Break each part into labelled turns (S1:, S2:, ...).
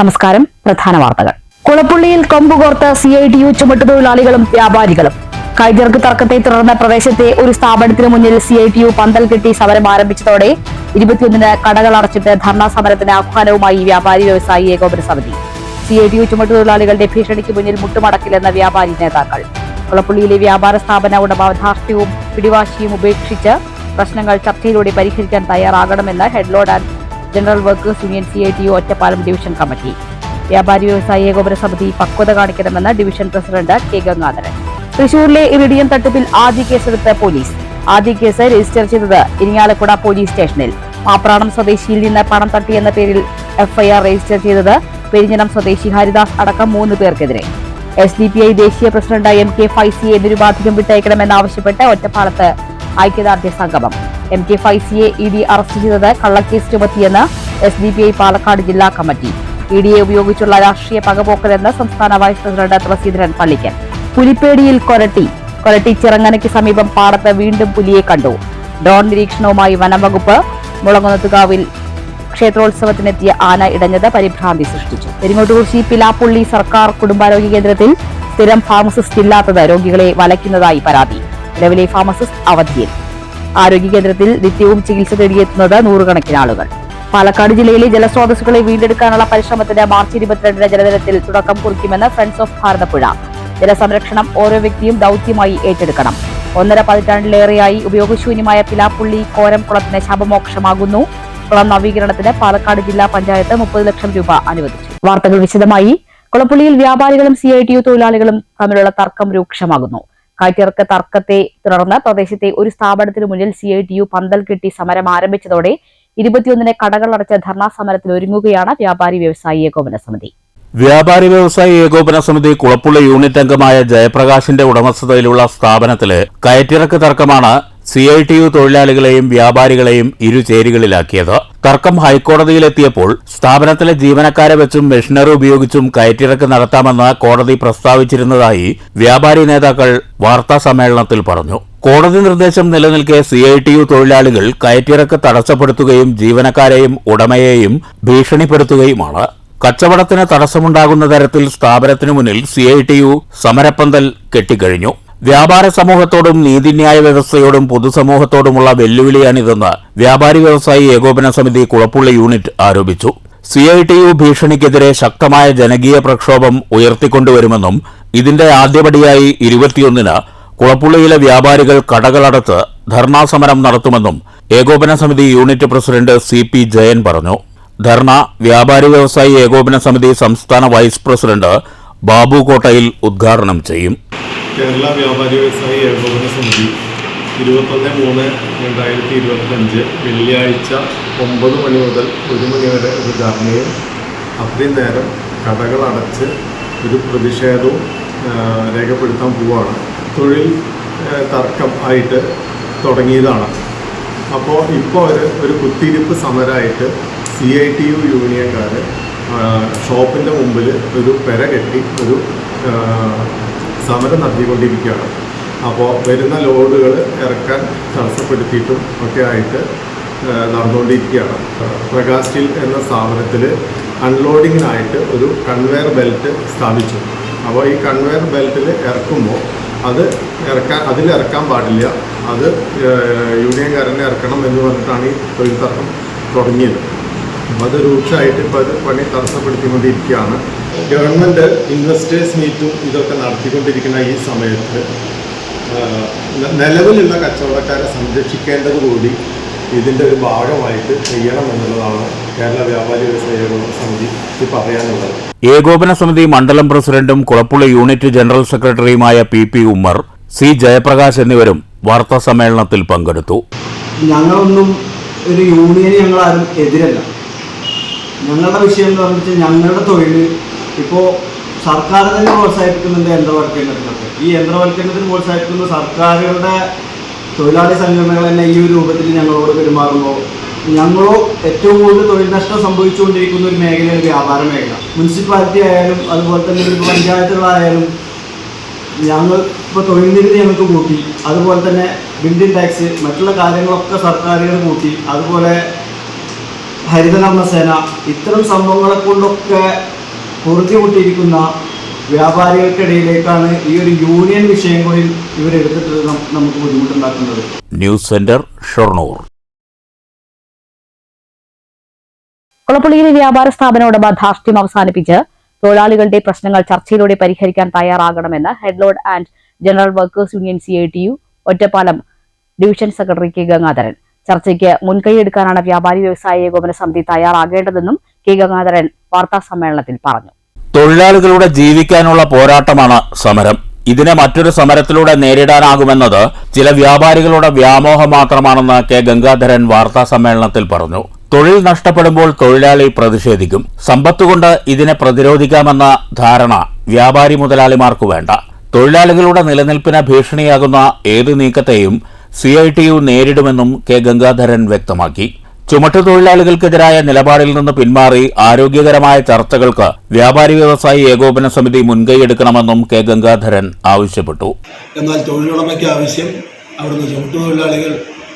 S1: നമസ്കാരം. പ്രധാന വാർത്തകൾ. കുളപ്പുള്ളിയിൽ കൊമ്പുകോർത്ത് CITU ചുമട്ടുതൊഴിലാളികളും വ്യാപാരികളും. കൈതിറക്ക് തർക്കത്തെ തുടർന്ന് പ്രദേശത്തെ ഒരു സ്ഥാപനത്തിന് മുന്നിൽ CITU പന്തൽ കെട്ടി സമരം ആരംഭിച്ചതോടെ 21-ന് കടകൾ അടച്ചിട്ട് ധർണാ സമരത്തിന് ആഹ്വാനവുമായി വ്യാപാരി വ്യവസായി ഏകോപന സമിതി. CITU ചുമട്ടുതൊഴിലാളികളുടെ ഭീഷണിക്ക് മുന്നിൽ മുട്ടുമടക്കില്ലെന്ന വ്യാപാരി നേതാക്കൾ. കുളപ്പുള്ളിയിലെ വ്യാപാര സ്ഥാപന ഉടമ ധാർഷ്ട്യവും പിടിവാശിയും ഉപേക്ഷിച്ച് പ്രശ്നങ്ങൾ ചർച്ചയിലൂടെ പരിഹരിക്കാൻ തയ്യാറാകണമെന്ന് head load and general workers union CITU Ottapalam division committee. വ്യാപാരി വ്യവസായി ഏകോപന സമിതി പക്വത കാണിക്കണമെന്ന് ഡിവിഷൻ പ്രസിഡന്റ് K. ഗംഗാധരൻ. തൃശൂരിലെ ഇറിഡിയം തട്ടിപ്പിൽ ആദ്യ കേസെടുത്ത് പോലീസ്. ആദ്യ കേസ് രജിസ്റ്റർ ചെയ്തത് ഇരിങ്ങാലക്കുട പോലീസ് സ്റ്റേഷനിൽ. മാപ്രാണം സ്വദേശിയിൽ നിന്ന് പണം തട്ടിയെന്ന പേരിൽ FIR രജിസ്റ്റർ ചെയ്തത് പെരിഞ്ഞനം സ്വദേശി ഹരിദാസ് അടക്കം 3 പേർക്കെതിരെ. SDPI ദേശീയ പ്രസിഡന്റ് MK ഫൈസിയെ നിരുപാധികം വിട്ടയക്കണമെന്നാവശ്യപ്പെട്ട് ഒറ്റപ്പാലത്ത് ഐക്യദാർഢ്യ സംഗമം. MK ഫൈസിയെ ED അറസ്റ്റ് ചെയ്തത് കള്ളക്കേസ് ചുമത്തിയെന്ന് SDPI പാലക്കാട് ജില്ലാ കമ്മിറ്റി. EDയെ ഉപയോഗിച്ചുള്ള രാഷ്ട്രീയ പകപോക്കലെന്ന് സംസ്ഥാന വൈസ് പ്രസിഡന്റ് തുളസീധരൻ പള്ളിക്കൽ. പുലിപ്പേടിയിൽ കൊരട്ടി ചിറങ്ങനയ്ക്ക് സമീപം പാടത്ത് വീണ്ടും പുലിയെ കണ്ടു. ഡ്രോൺ നിരീക്ഷണവുമായി വനംവകുപ്പ്. മുളങ്ങുന്നത്തുകാവിൽ ക്ഷേത്രോത്സവത്തിനെത്തിയ ആന ഇടഞ്ഞത് പരിഭ്രാന്തി സൃഷ്ടിച്ചു. പെരിങ്ങോട്ടുകുറിശി പിലാപ്പുള്ളി സർക്കാർ കുടുംബാരോഗ്യ കേന്ദ്രത്തിൽ സ്ഥിരം ഫാർമസിസ്റ്റ് ഇല്ലാത്തത് രോഗികളെ വലയ്ക്കുന്നതായി പരാതി. നിലവിലെ ഫാർമസിസ്റ്റ് അവധിയിൽ. ആരോഗ്യ കേന്ദ്രത്തിൽ നിത്യവും ചികിത്സ തേടിയെത്തുന്നത് നൂറുകണക്കിന് ആളുകൾ. പാലക്കാട് ജില്ലയിലെ ജലസ്രോതസ്സുകളെ വീണ്ടെടുക്കാനുള്ള പരിശ്രമത്തിന് മാർച്ച് 22-ന് ജലദിനത്തിൽ തുടക്കം കുറിക്കുമെന്ന് ഫ്രണ്ട്സ് ഓഫ് ഭാരതപ്പുഴ. ജലസംരക്ഷണം ഓരോ വ്യക്തിയും ദൌത്യമായി ഏറ്റെടുക്കണം. 1.5 പതിറ്റാണ്ടിലേറെയായി ഉപയോഗശൂന്യമായ പിലാപ്പുള്ളി കോരം കുളത്തിന് ശാപമോക്ഷമാകുന്നു. കുളം നവീകരണത്തിന് പാലക്കാട് ജില്ലാ പഞ്ചായത്ത് 30 ലക്ഷം രൂപ അനുവദിച്ചു. വാർത്തകൾ വിശദമായി. കുളപ്പുള്ളിയിൽ വ്യാപാരികളും CITU തൊഴിലാളികളും തമ്മിലുള്ള തർക്കം രൂക്ഷമാകുന്നു. കൈത്തിറക്ക് തർക്കത്തെ തുടർന്ന് പ്രദേശത്തെ ഒരു സ്ഥാപനത്തിന് മുന്നിൽ CITU പന്തൽ കെട്ടി സമരം ആരംഭിച്ചതോടെ 21-ന് കടകൾ അടച്ച ധർണാ സമരത്തിൽ ഒരുങ്ങുകയാണ് വ്യാപാരി വ്യവസായി ഏകോപന സമിതി.
S2: വ്യാപാരി വ്യവസായി ഏകോപന സമിതി കുളപ്പുള്ളി യൂണിറ്റ് അംഗമായ ജയപ്രകാശിന്റെ ഉടമസ്ഥതയിലുള്ള സ്ഥാപനത്തിലെ കയറ്റിറക്ക് തർക്കമാണ് CITU തൊഴിലാളികളെയും വ്യാപാരികളെയും ഇരുചേരികളിലാക്കിയത്. തർക്കം ഹൈക്കോടതിയിലെത്തിയപ്പോൾ സ്ഥാപനത്തിലെ ജീവനക്കാരെ വെച്ചും മെഷീനറി ഉപയോഗിച്ചും കയറ്റിറക്ക് നടത്താമെന്ന് കോടതി പ്രസ്താവിച്ചിരുന്നതായി വ്യാപാരി നേതാക്കൾ വാർത്താസമ്മേളനത്തിൽ പറഞ്ഞു. കോടതി നിർദ്ദേശം നിലനിൽക്കെ CITU തൊഴിലാളികൾ കയറ്റിറക്ക് തടസ്സപ്പെടുത്തുകയും ജീവനക്കാരെയും ഉടമയെയും ഭീഷണിപ്പെടുത്തുകയുമാണ്. കച്ചവടത്തിന് തടസ്സമുണ്ടാകുന്ന തരത്തിൽ സ്ഥാപനത്തിനു മുന്നിൽ CITU സമരപ്പന്തൽ കെട്ടിക്കഴിഞ്ഞു. വ്യാപാര സമൂഹത്തോടും നീതിന്യായ വ്യവസ്ഥയോടും പൊതുസമൂഹത്തോടുമുള്ള വെല്ലുവിളിയാണിതെന്ന് വ്യാപാരി വ്യവസായി ഏകോപന സമിതി കുളപ്പുള്ളി യൂണിറ്റ് ആരോപിച്ചു. CITU ഭീഷണിക്കെതിരെ ശക്തമായ ജനകീയ പ്രക്ഷോഭം ഉയർത്തിക്കൊണ്ടുവരുമെന്നും ഇതിന്റെ ആദ്യപടിയായി 21-ന് കുളപ്പുള്ളിയിലെ വ്യാപാരികൾ കടകളടച്ച് ധർണാ സമരം നടത്തുമെന്നും ഏകോപന സമിതി യൂണിറ്റ് പ്രസിഡന്റ് CP ജയൻ പറഞ്ഞു. ധർണ വ്യാപാരി വ്യവസായി ഏകോപന സമിതി സംസ്ഥാന വൈസ് പ്രസിഡന്റ് ബാബു കോട്ടയിൽ ഉദ്ഘാടനം ചെയ്യും.
S3: കേരള വ്യാപാരി വ്യവസായി ഏകോപന സമിതി 21/3/2025 വെള്ളിയാഴ്ച 9 മണി മുതൽ 1 മണി വരെ ഒരു ധർണയും അത്രയും നേരം കടകളടച്ച് ഒരു പ്രതിഷേധവും രേഖപ്പെടുത്താൻ പോവുകയാണ്. തൊഴിൽ തർക്കം ആയിട്ട് തുടങ്ങിയതാണ്. അപ്പോൾ ഇപ്പോൾ ഒരു കുത്തിയിരിപ്പ് സമരമായിട്ട് CITU യൂണിയൻകാർ ഷോപ്പിൻ്റെ മുമ്പിൽ ഒരു പെര കെട്ടി ഒരു സമരം നടത്തിക്കൊണ്ടിരിക്കുകയാണ്. അപ്പോൾ വരുന്ന ലോഡുകൾ ഇറക്കാൻ തടസ്സപ്പെടുത്തിയിട്ടും ഒക്കെ ആയിട്ട് നടന്നുകൊണ്ടിരിക്കുകയാണ്. പ്രകാശ് സ്റ്റീൽ എന്ന സ്ഥാപനത്തിൽ അൺലോഡിങ്ങിനായിട്ട് ഒരു കൺവെയർ ബെൽറ്റ് സ്ഥാപിച്ചു. അപ്പോൾ ഈ കൺവെയർ ബെൽറ്റിൽ ഇറക്കുമ്പോൾ അതിലിറക്കാൻ പാടില്ല, അത് യൂണിയൻകാരനെ ഇറക്കണം എന്ന് പറഞ്ഞിട്ടാണ് ഈ തൊഴിൽ തർക്കം തുടങ്ങിയത്. അപ്പോൾ അത് രൂക്ഷമായിട്ട് ഇപ്പോൾ അത് പണി തടസ്സപ്പെടുത്തിക്കൊണ്ടിരിക്കുകയാണ്. ഗവൺമെൻറ് ഇൻവെസ്റ്റേഴ്സ് മീറ്റും ഇതൊക്കെ നടത്തിക്കൊണ്ടിരിക്കുന്ന ഈ സമയത്ത് നിലവിലുള്ള കച്ചവടക്കാരെ സംരക്ഷിക്കേണ്ടത് കൂടി ഇതിൻ്റെ ഒരു ഭാഗമായിട്ട് ചെയ്യണം എന്നുള്ളതാണ് കേരള വ്യാപാരി വ്യവസായ ഏകോപന സമിതി പറയാനുള്ളത്.
S2: ഏകോപന സമിതി മണ്ഡലം പ്രസിഡന്റും കുളപ്പുള്ളി യൂണിറ്റ് ജനറൽ സെക്രട്ടറിയുമായ PP ഉമ്മർ, C. ജയപ്രകാശ് എന്നിവരും വാർത്താ സമ്മേളനത്തിൽ പങ്കെടുത്തു.
S4: ഞങ്ങളൊന്നും ഒരു യൂണിയന് ഞങ്ങളാരും എതിരല്ല. ഞങ്ങളുടെ വിഷയം എന്ന് പറഞ്ഞാൽ ഞങ്ങളുടെ തൊഴിൽ ഇപ്പോൾ സർക്കാർ തന്നെ പ്രോത്സാഹിപ്പിക്കുന്നുണ്ട് യന്ത്രവൽക്കരണത്തിനൊക്കെ. ഈ യന്ത്രവൽക്കരണത്തിന് പ്രോത്സാഹിപ്പിക്കുന്ന സർക്കാരുകളുടെ തൊഴിലാളി സംഘടനകൾ തന്നെ ഈ ഒരു രൂപത്തിൽ ഞങ്ങളോട് പെരുമാറുമ്പോൾ ഞങ്ങളോ ഏറ്റവും കൂടുതൽ തൊഴിൽ നഷ്ടം സംഭവിച്ചുകൊണ്ടിരിക്കുന്ന ഒരു മേഖലയാണ് വ്യാപാര മേഖല. മുനിസിപ്പാലിറ്റി ആയാലും അതുപോലെ തന്നെ പഞ്ചായത്തുകളായാലും ഞങ്ങൾ ഇപ്പോൾ തൊഴിൽ നികുതി ഞങ്ങൾക്ക് കൂട്ടി, അതുപോലെ തന്നെ ബിൽഡിംഗ് ടാക്സ് മറ്റുള്ള കാര്യങ്ങളൊക്കെ സർക്കാരുകൾ കൂട്ടി, അതുപോലെ ഹരിതകർമ്മസേന ഇത്തരം സംഭവങ്ങളെ കൊണ്ടൊക്കെ പൊറുതിമുട്ടിയിരിക്കുന്ന വ്യാപാരികൾക്കിടയിലേക്കാണ് ഈ ഒരു യൂണിയൻ വിഷയം കൂടി ഇവരെടുത്തിട്ട് നമുക്ക് ബുദ്ധിമുട്ടുണ്ടാക്കുന്നത്.
S2: News centre Shoranur.
S1: കുളപ്പുള്ളിയിലെ വ്യാപാര സ്ഥാപന ഉടമ ധാർഷ്ട്യം അവസാനിപ്പിച്ച് തൊഴിലാളികളുടെ പ്രശ്നങ്ങൾ ചർച്ചയിലൂടെ പരിഹരിക്കാൻ തയ്യാറാകണമെന്ന് head load and general workers union CITU Ottapalam division secretary K Gangadharan. ചർച്ചയ്ക്ക് മുൻകൈയെടുക്കാനാണ് വ്യാപാരി വ്യവസായ ഏകോപന സമിതി തയ്യാറാകേണ്ടതെന്നും കെ ഗംഗാധരൻ വാർത്താ സമ്മേളനത്തിൽ പറഞ്ഞു.
S2: തൊഴിലാളികളുടെ ജീവിക്കാനുള്ള പോരാട്ടമാണ് സമരം. ഇതിനെ മറ്റൊരു സമരത്തിലൂടെ നേരിടാനാകുമെന്നത് ചില വ്യാപാരികളുടെ വ്യാമോഹം മാത്രമാണെന്ന് കെ ഗംഗാധരൻ വാർത്താ സമ്മേളനത്തിൽ പറഞ്ഞു. തൊഴിൽ നഷ്ടപ്പെടുമ്പോൾ തൊഴിലാളി പ്രതിഷേധിക്കും. സമ്പത്തുകൊണ്ട് ഇതിനെ പ്രതിരോധിക്കാമെന്ന ധാരണ വ്യാപാരി മുതലാളിമാർക്ക് വേണ്ട. തൊഴിലാളികളുടെ നിലനിൽപ്പിന് ഭീഷണിയാകുന്ന ഏത് നീക്കത്തെയും CITU നേരിടുമെന്നും കെ ഗംഗാധരൻ വ്യക്തമാക്കി. ചുമട്ടുതൊഴിലാളികൾക്കെതിരായ നിലപാടിൽ നിന്ന് പിന്മാറി ആരോഗ്യകരമായ ചർച്ചകൾക്ക് വ്യാപാരി വ്യവസായി ഏകോപന സമിതി മുൻകൈയെടുക്കണമെന്നും കെ ഗംഗാധരൻ ആവശ്യപ്പെട്ടു.
S5: എന്നാൽ തൊഴിലുടമയ്ക്ക് ആവശ്യം അവിടുന്ന് ചുമട്ടുതൊഴിലാളികൾ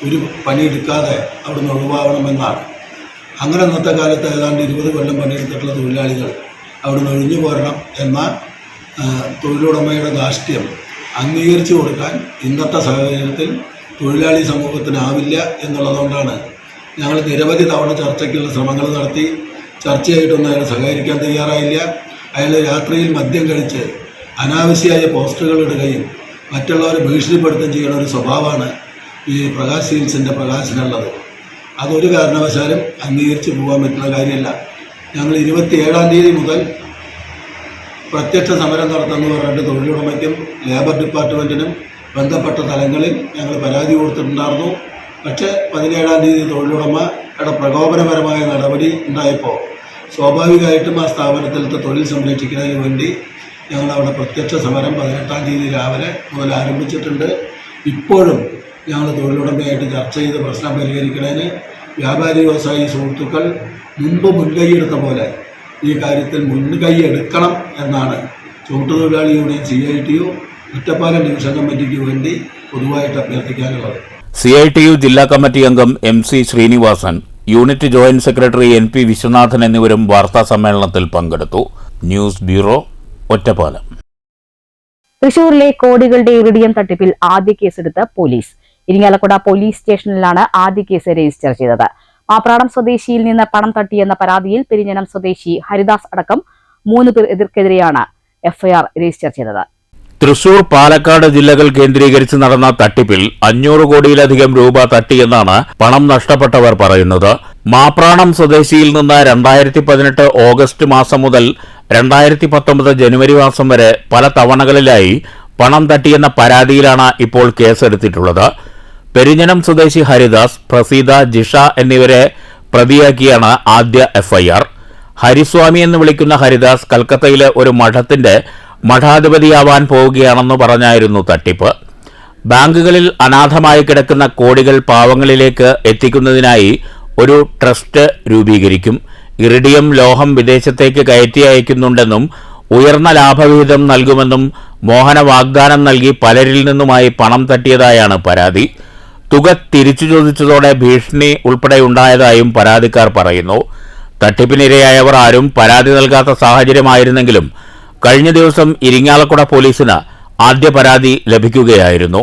S5: ഒരു പണിയെടുക്കാതെ അവിടുന്ന് ഒഴിവാകണമെന്നാണ്. അങ്ങനെ അന്നത്തെ കാലത്ത് ഏതാണ്ട് 20 കൊല്ലം പണിയെടുത്തിട്ടുള്ള തൊഴിലാളികൾ അവിടുന്ന് ഒഴിഞ്ഞു പോരണം എന്ന തൊഴിലുടമയുടെ ധാർഷ്ട്യം അംഗീകരിച്ചു കൊടുക്കാൻ ഇന്നത്തെ സാഹചര്യത്തിൽ തൊഴിലാളി സമൂഹത്തിനാവില്ല എന്നുള്ളതുകൊണ്ടാണ് ഞങ്ങൾ നിരവധി തവണ ചർച്ചയ്ക്കുള്ള ശ്രമങ്ങൾ നടത്തി. ചർച്ചയായിട്ടൊന്നും അയാൾ സഹകരിക്കാൻ തയ്യാറായില്ല. അയാൾ രാത്രിയിൽ മദ്യം കഴിച്ച് അനാവശ്യമായ പോസ്റ്ററുകൾ ഇടുകയും മറ്റുള്ളവരെ ഭീഷണിപ്പെടുത്തുകയും ചെയ്യുന്ന ഒരു സ്വഭാവമാണ് ഈ പ്രകാശ് സീൽസിൻ്റെ പ്രകാശനുള്ളത്. അതൊരു കാരണവശാലും അംഗീകരിച്ച് പോകാൻ പറ്റുന്ന കാര്യമല്ല. ഞങ്ങൾ 27-ാം തീയതി മുതൽ പ്രത്യക്ഷ സമരം നടത്തുമെന്ന് പറഞ്ഞിട്ട് തൊഴിലുടമയ്ക്കും ലേബർ ഡിപ്പാർട്ട്മെൻറ്റിനും ബന്ധപ്പെട്ട തലങ്ങളിൽ ഞങ്ങൾ പരാതി കൊടുത്തിട്ടുണ്ടായിരുന്നു. പക്ഷേ 17-ാം തീയതി തൊഴിലുടമയുടെ പ്രകോപനപരമായ നടപടി ഉണ്ടായപ്പോൾ സ്വാഭാവികമായിട്ടും ആ സ്ഥാപനത്തിലത്തെ തൊഴിൽ സംരക്ഷിക്കുന്നതിന് വേണ്ടി ഞങ്ങൾ അവിടെ പ്രത്യക്ഷ സമരം 18-ാം തീയതി രാവിലെ മുതൽ ആരംഭിച്ചിട്ടുണ്ട്. ഇപ്പോഴും ഞങ്ങൾ തൊഴിലുടമയായിട്ട് ചർച്ച ചെയ്ത് പ്രശ്നം പരിഹരിക്കുന്നതിന് വ്യാപാരി വ്യവസായി സുഹൃത്തുക്കൾ മുമ്പ് മുൻകൈയെടുത്ത പോലെ ഈ കാര്യത്തിൽ മുൻകൈ എടുക്കണം എന്നാണ് ചുമട്ടുതൊഴിലാളി യൂണിയൻ CITU ഒറ്റപ്പാലം ഡിവിഷൻ കമ്മിറ്റിക്ക് വേണ്ടി പൊതുവായിട്ട് അഭ്യർത്ഥിക്കാനുള്ളത്.
S2: CITU ജില്ലാ കമ്മിറ്റി അംഗം MC Srinivasan, unit joint secretary NP Viswanathan എന്നിവരും വാർത്താ സമ്മേളനത്തിൽ പങ്കെടുത്തു. News bureau, Ottapalam.
S1: തൃശൂരിലെ കോടികളുടെ ഇറിഡിയം തട്ടിപ്പിൽ ആദ്യ കേസെടുത്ത് പോലീസ്. ഇരിങ്ങാലക്കുട പോലീസ് സ്റ്റേഷനിലാണ് ആദ്യ കേസ് രജിസ്റ്റർ ചെയ്തത്. മാപ്രാടം സ്വദേശിയിൽ നിന്ന് പണം തട്ടിയെന്ന പരാതിയിൽ പെരിഞ്ഞനം സ്വദേശി ഹരിദാസ് അടക്കം 3 പേർക്കെതിരെയാണ് FIR രജിസ്റ്റർ ചെയ്തത്.
S2: തൃശൂർ, പാലക്കാട് ജില്ലകൾ കേന്ദ്രീകരിച്ച് നടന്ന തട്ടിപ്പിൽ 500 കോടിയിലധികം രൂപ തട്ടിയെന്നാണ് പണം നഷ്ടപ്പെട്ടവർ പറയുന്നത്. മാപ്രാണം സ്വദേശിയിൽ നിന്ന് 2018 ഓഗസ്റ്റ് മാസം മുതൽ 2019 ജനുവരി മാസം വരെ പല തവണകളിലായി പണം തട്ടിയെന്ന പരാതിയിലാണ് ഇപ്പോൾ കേസെടുത്തിട്ടുള്ളത്. പെരിഞ്ഞനം സ്വദേശി ഹരിദാസ്, പ്രസീത, ജിഷ എന്നിവരെ പ്രതിയാക്കിയാണ് ആദ്യ FIR. ഹരിസ്വാമി എന്ന് വിളിക്കുന്ന ഹരിദാസ് കൽക്കത്തയിലെ ഒരു മഠത്തിന്റെ മഠാധിപതിയാവാൻ പോവുകയാണെന്ന് പറഞ്ഞായിരുന്നു തട്ടിപ്പ്. ബാങ്കുകളിൽ അനാഥമായി കിടക്കുന്ന കോടികൾ പാവങ്ങളിലേക്ക് എത്തിക്കുന്നതിനായി ഒരു ട്രസ്റ്റ് രൂപീകരിക്കും. ഇറിഡിയം ലോഹം വിദേശത്തേക്ക് കയറ്റി അയക്കുന്നുണ്ടെന്നും ഉയർന്ന ലാഭവിഹിതം നൽകുമെന്നും മോഹന വാഗ്ദാനം നൽകി പലരിൽ നിന്നുമായി പണം തട്ടിയതായാണ് പരാതി. തുക തിരിച്ചു ചോദിച്ചതോടെ ഭീഷണി ഉൾപ്പെടെയുണ്ടായതായും പരാതിക്കാർ പറയുന്നു. തട്ടിപ്പിനിരയായവർ ആരും പരാതി നൽകാത്ത സാഹചര്യമായിരുന്നെങ്കിലും കഴിഞ്ഞ ദിവസം ഇരിങ്ങാലക്കുട പോലീസിന് ആദ്യ പരാതി ലഭിക്കുകയായിരുന്നു.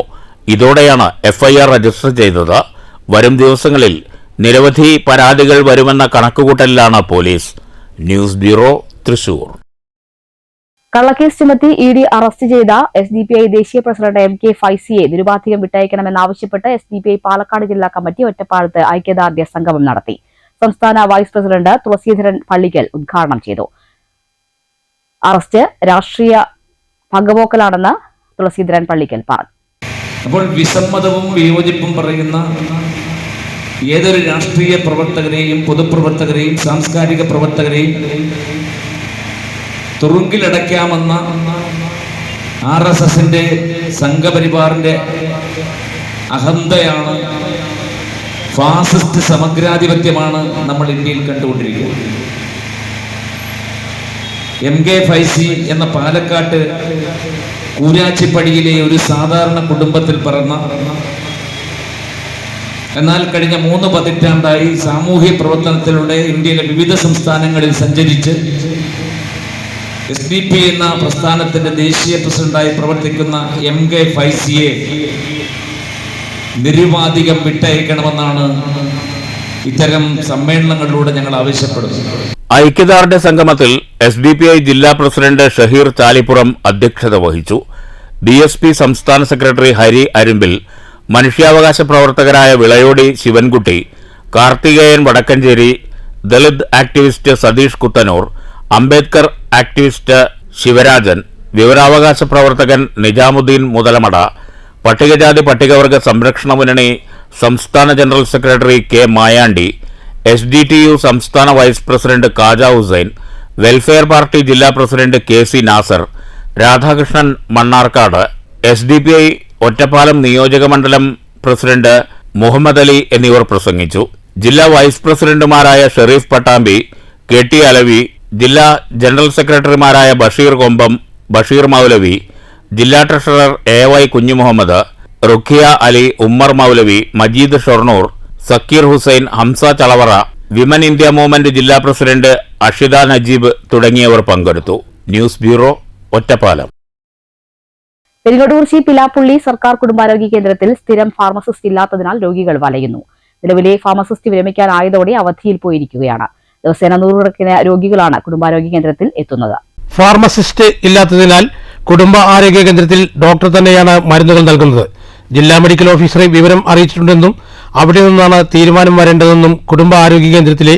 S2: ഇതോടെയാണ് FIR രജിസ്റ്റർ ചെയ്തത്. വരും ദിവസങ്ങളിൽ നിരവധി പരാതികൾ വരുമെന്ന കണക്കുകൂട്ടലിലാണ് പോലീസ്. News bureau, Thrissur.
S1: കള്ളക്കേസ് ചുമത്തി ED അറസ്റ്റ് ചെയ്ത SDPI ദേശീയ പ്രസിഡന്റ് MK ഫൈസിയെ നിരുപാധികം വിട്ടയക്കണമെന്നാവശ്യപ്പെട്ട് SDPI പാലക്കാട് ജില്ലാ കമ്മിറ്റി ഒറ്റപ്പാലത്ത് ഐക്യദാർഢ്യ സംഗമം നടത്തി. സംസ്ഥാന വൈസ് പ്രസിഡന്റ് തുളസീധരൻ പള്ളിക്കൽ ഉദ്ഘാടനം ചെയ്തു. അറസ്റ്റ് രാഷ്ട്രീയ പങ്കപോക്കലാണെന്ന് തുളസീധരൻ പള്ളിക്കൽ പറഞ്ഞു.
S6: അപ്പോൾ വിസമ്മതവും വിയോജിപ്പും പറയുന്ന ഏതൊരു രാഷ്ട്രീയ പ്രവർത്തകരെയും പൊതുപ്രവർത്തകരെയും സാംസ്കാരിക പ്രവർത്തകരെയും തുറുങ്കിലടയ്ക്കാമെന്ന RSSന്റെ സംഘപരിവാറിന്റെ അഹന്തയാണ്, ഫാസിസ്റ്റ് സമഗ്രാധിപത്യമാണ് നമ്മൾ ഇന്ത്യയിൽ കണ്ടുകൊണ്ടിരിക്കുന്നത്. MK ഫൈസി എന്ന പാലക്കാട്ട് കൂരാച്ചിപ്പടിയിലെ ഒരു സാധാരണ കുടുംബത്തിൽ പിറന്ന എന്നാൽ കഴിഞ്ഞ 3 പതിറ്റാണ്ടായി സാമൂഹ്യ പ്രവർത്തനത്തിലൂടെ ഇന്ത്യയിലെ വിവിധ സംസ്ഥാനങ്ങളിൽ സഞ്ചരിച്ച് SDP എന്ന പ്രസ്ഥാനത്തിന്റെ ദേശീയ പ്രസിഡന്റായി പ്രവർത്തിക്കുന്ന MK ഫൈസിയെ നിരുപാധികം വിട്ടയക്കണമെന്നാണ് ഇത്തരം സമ്മേളനങ്ങളിലൂടെ ഞങ്ങൾ ആവശ്യപ്പെടുന്നത്.
S2: ഐക്യദാർഢ്യ സംഗമത്തിൽ SDPI ജില്ലാ പ്രസിഡന്റ് ഷഹീർ ചാലിപ്പുറം അധ്യക്ഷത വഹിച്ചു. DSP സംസ്ഥാന സെക്രട്ടറി ഹരി അരുമ്പിൽ, മനുഷ്യാവകാശ പ്രവർത്തകരായ വിളയോടി ശിവൻകുട്ടി, കാർത്തികേയൻ വടക്കഞ്ചേരി, ദളിത് ആക്ടിവിസ്റ്റ് സതീഷ് കുത്തനൂർ, അംബേദ്കർ ആക്ടിവിസ്റ്റ് ശിവരാജൻ, വിവരാവകാശ പ്രവർത്തകൻ നിജാമുദ്ദീൻ മുതലമട, പട്ടികജാതി പട്ടികവർഗ സംരക്ഷണ മുന്നണി സംസ്ഥാന general secretary K Mayandi, SDTU സംസ്ഥാന vice president Kaja Hussain, welfare party ജില്ലാ president KC Nasar, Radhakrishnan Mannarkkad, SDPI Ottapalam നിയോജകമണ്ഡലം പ്രസിഡന്റ് മുഹമ്മദ് അലി എന്നിവർ പ്രസംഗിച്ചു. ജില്ലാ വൈസ് പ്രസിഡന്റുമാരായ ഷെരീഫ് പട്ടാമ്പി, KT അലവി, ജില്ലാ ജനറൽ സെക്രട്ടറിമാരായ ബഷീർ കൊമ്പം, ബഷീർ മൗലവി, ജില്ലാ treasurer AY Kunhimuhammad, Rukhiya Ali, Ummer Moulavi, Majeed Shoranur, Zakir Hussain, Hamza Chalavara, women India movement ജില്ലാ പ്രസിഡന്റ് അഷിത നജീബ് തുടങ്ങിയവർ പങ്കെടുത്തു. News bureau, Ottapalam.
S1: പെരിങ്ങോട്ടൂർച്ചി പിലാപ്പുള്ളി സർക്കാർ കുടുംബാരോഗ്യ കേന്ദ്രത്തിൽ സ്ഥിരം ഫാർമസിസ്റ്റ് ഇല്ലാത്തതിനാൽ രോഗികൾ വലയുന്നു. നിലവിലെ ഫാർമസിസ്റ്റ് വിരമിക്കാനായതോടെ അവധിയിൽ പോയിരിക്കുകയാണ്. ദിവസേന 100 രോഗികളാണ് കുടുംബാരോഗ്യ കേന്ദ്രത്തിൽ എത്തുന്നത്.
S7: ഫാർമസിസ്റ്റ് ഇല്ലാത്തതിനാൽ കുടുംബ ആരോഗ്യ കേന്ദ്രത്തിൽ ഡോക്ടർ തന്നെയാണ് മരുന്നുകൾ നൽകുന്നത്. ജില്ലാ മെഡിക്കൽ ഓഫീസറെ വിവരം അറിയിച്ചിട്ടുണ്ടെന്നും അവിടെ നിന്നാണ് തീരുമാനം വരേണ്ടതെന്നും കുടുംബ ആരോഗ്യ കേന്ദ്രത്തിലെ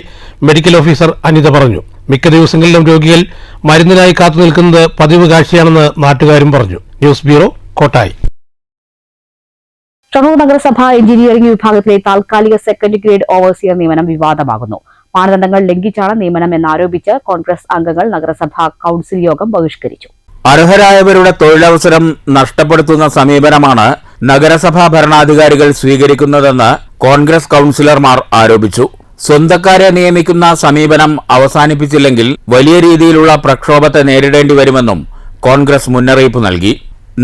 S7: മെഡിക്കൽ ഓഫീസർ അനിത പറഞ്ഞു. മിക്ക ദിവസങ്ങളിലും രോഗികൾ മരുന്നിനായി കാത്തുനിൽക്കുന്നത് പതിവ് കാഴ്ചയാണെന്ന് നാട്ടുകാരും പറഞ്ഞു. News bureau, Kottayi.
S1: ഷൊർണൂർ നഗരസഭ എഞ്ചിനീയറിംഗ് വിഭാഗത്തിലെ താൽക്കാലിക സെക്കൻഡ് ഗ്രേഡ് ഓവർസിയർ നിയമനം വിവാദമാകുന്നു. മാനദണ്ഡങ്ങൾ ലംഘിച്ചാണ് നിയമനം എന്നാരോപിച്ച് കോൺഗ്രസ് അംഗങ്ങൾ നഗരസഭാ കൌൺസിൽ യോഗം ബഹിഷ്കരിച്ചു.
S2: അർഹരായവരുടെ തൊഴിലവസരം നഷ്ടപ്പെടുത്തുന്ന സമീപനമാണ് നഗരസഭാ ഭരണാധികാരികൾ സ്വീകരിക്കുന്നതെന്ന് കോൺഗ്രസ് കൌൺസിലർമാർ ആരോപിച്ചു. സ്വന്തക്കാരെ നിയമിക്കുന്ന സമീപനം അവസാനിപ്പിച്ചില്ലെങ്കിൽ വലിയ രീതിയിലുള്ള പ്രക്ഷോഭത്തെ നേരിടേണ്ടി വരുമെന്നും കോൺഗ്രസ് മുന്നറിയിപ്പ് നൽകി.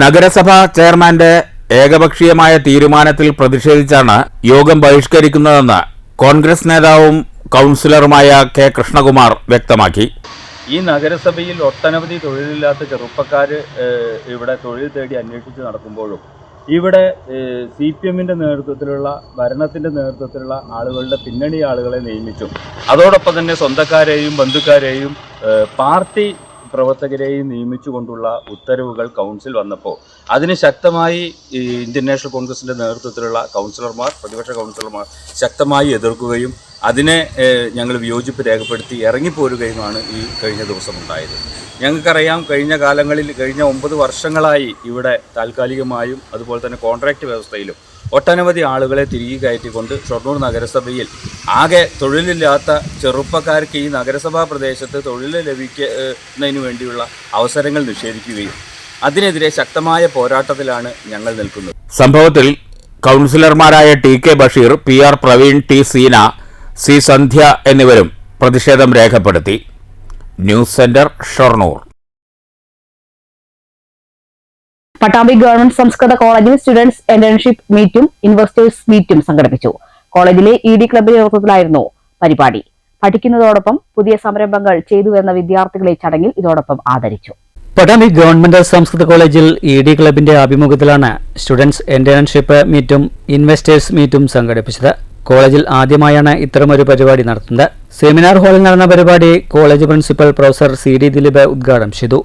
S2: നഗരസഭാ ചെയർമാന്റെ ഏകപക്ഷീയമായ തീരുമാനത്തിൽ പ്രതിഷേധിച്ചാണ് യോഗം ബഹിഷ്കരിക്കുന്നതെന്ന് കോൺഗ്രസ് നേതാവും കൌൺസിലറുമായ K കൃഷ്ണകുമാർ വ്യക്തമാക്കി.
S8: ഈ നഗരസഭയിൽ ഒട്ടനവധി തൊഴിലില്ലാത്ത ചെറുപ്പക്കാർ ഇവിടെ തൊഴിൽ തേടി അന്വേഷിച്ച് നടക്കുമ്പോഴും ഇവിടെ CPMന്റെ നേതൃത്വത്തിലുള്ള ഭരണത്തിൻ്റെ നേതൃത്വത്തിലുള്ള ആളുകളുടെ പിന്നണി ആളുകളെ നിയമിച്ചും അതോടൊപ്പം തന്നെ സ്വന്തക്കാരെയും ബന്ധുക്കാരെയും പാർട്ടി പ്രവർത്തകരെയും നിയമിച്ചുകൊണ്ടുള്ള ഉത്തരവുകൾ കൗൺസിൽ വന്നപ്പോൾ അതിന് ശക്തമായി ഇന്ത്യൻ നാഷണൽ കോൺഗ്രസിൻ്റെ നേതൃത്വത്തിലുള്ള കൗൺസിലർമാർ, പ്രതിപക്ഷ കൗൺസിലർമാർ ശക്തമായി എതിർക്കുകയും അതിനെ ഞങ്ങൾ വിയോജിപ്പ് രേഖപ്പെടുത്തി ഇറങ്ങിപ്പോരുകയുമാണ് ഈ കഴിഞ്ഞ ദിവസം ഉണ്ടായത്. ഞങ്ങൾക്കറിയാം, കഴിഞ്ഞ കാലങ്ങളിൽ കഴിഞ്ഞ 9 വർഷങ്ങളായി ഇവിടെ താൽക്കാലികമായും അതുപോലെ തന്നെ കോൺട്രാക്റ്റ് വ്യവസ്ഥയിലും ഒട്ടനവധി ആളുകളെ തിരികെ കയറ്റിക്കൊണ്ട് ഷൊർണൂർ നഗരസഭയിൽ ആകെ തൊഴിലില്ലാത്ത ചെറുപ്പക്കാർക്ക് ഈ നഗരസഭാ പ്രദേശത്ത് തൊഴിൽ ലഭിക്കുന്നതിന് വേണ്ടിയുള്ള അവസരങ്ങൾ നിഷേധിക്കുകയും അതിനെതിരെ ശക്തമായ പോരാട്ടത്തിലാണ് ഞങ്ങൾ നിൽക്കുന്നത്.
S2: സംഭവത്തിൽ കൌൺസിലർമാരായ TK Basheer, PR Praveen, T Seena, C സന്ധ്യ എന്നിവരും പ്രതിഷേധം രേഖപ്പെടുത്തി. News centre, Shoranur.
S1: Pattambi government സംസ്കൃത കോളേജിൽ സ്റ്റുഡൻസ് ഇന്റേൺഷിപ്പ് മീറ്റും ഇൻവെസ്റ്റേഴ്സ് മീറ്റും സംഘടിപ്പിച്ചു. കോളേജിലെ ED ക്ലബിന്റെ നേതൃത്വത്തിലായിരുന്നു പരിപാടി. പഠിക്കുന്നതോടൊപ്പം പുതിയ സംരംഭങ്ങൾ ചെയ്തുവരുന്ന വിദ്യാർത്ഥികളെ ചടങ്ങിൽ ഇതോടൊപ്പം ആദരിച്ചു.
S9: പട്ടാമ്പി ഗവൺമെന്റ് സംസ്കൃത കോളേജിൽ ED ക്ലബിന്റെ ആഭിമുഖ്യത്തിലാണ് സ്റ്റുഡൻസ് ഇന്റേൺഷിപ്പ് മീറ്റും ഇൻവെസ്റ്റേഴ്സ് മീറ്റും സംഘടിപ്പിച്ചത്. കോളേജിൽ ആദ്യമായാണ് ഇത്തരമൊരു പരിപാടി നടത്തുന്നത്. സെമിനാർ ഹാളിൽ നടന്ന പരിപാടി college principal professor CD Dileep ഉദ്ഘാടനം ചെയ്തു.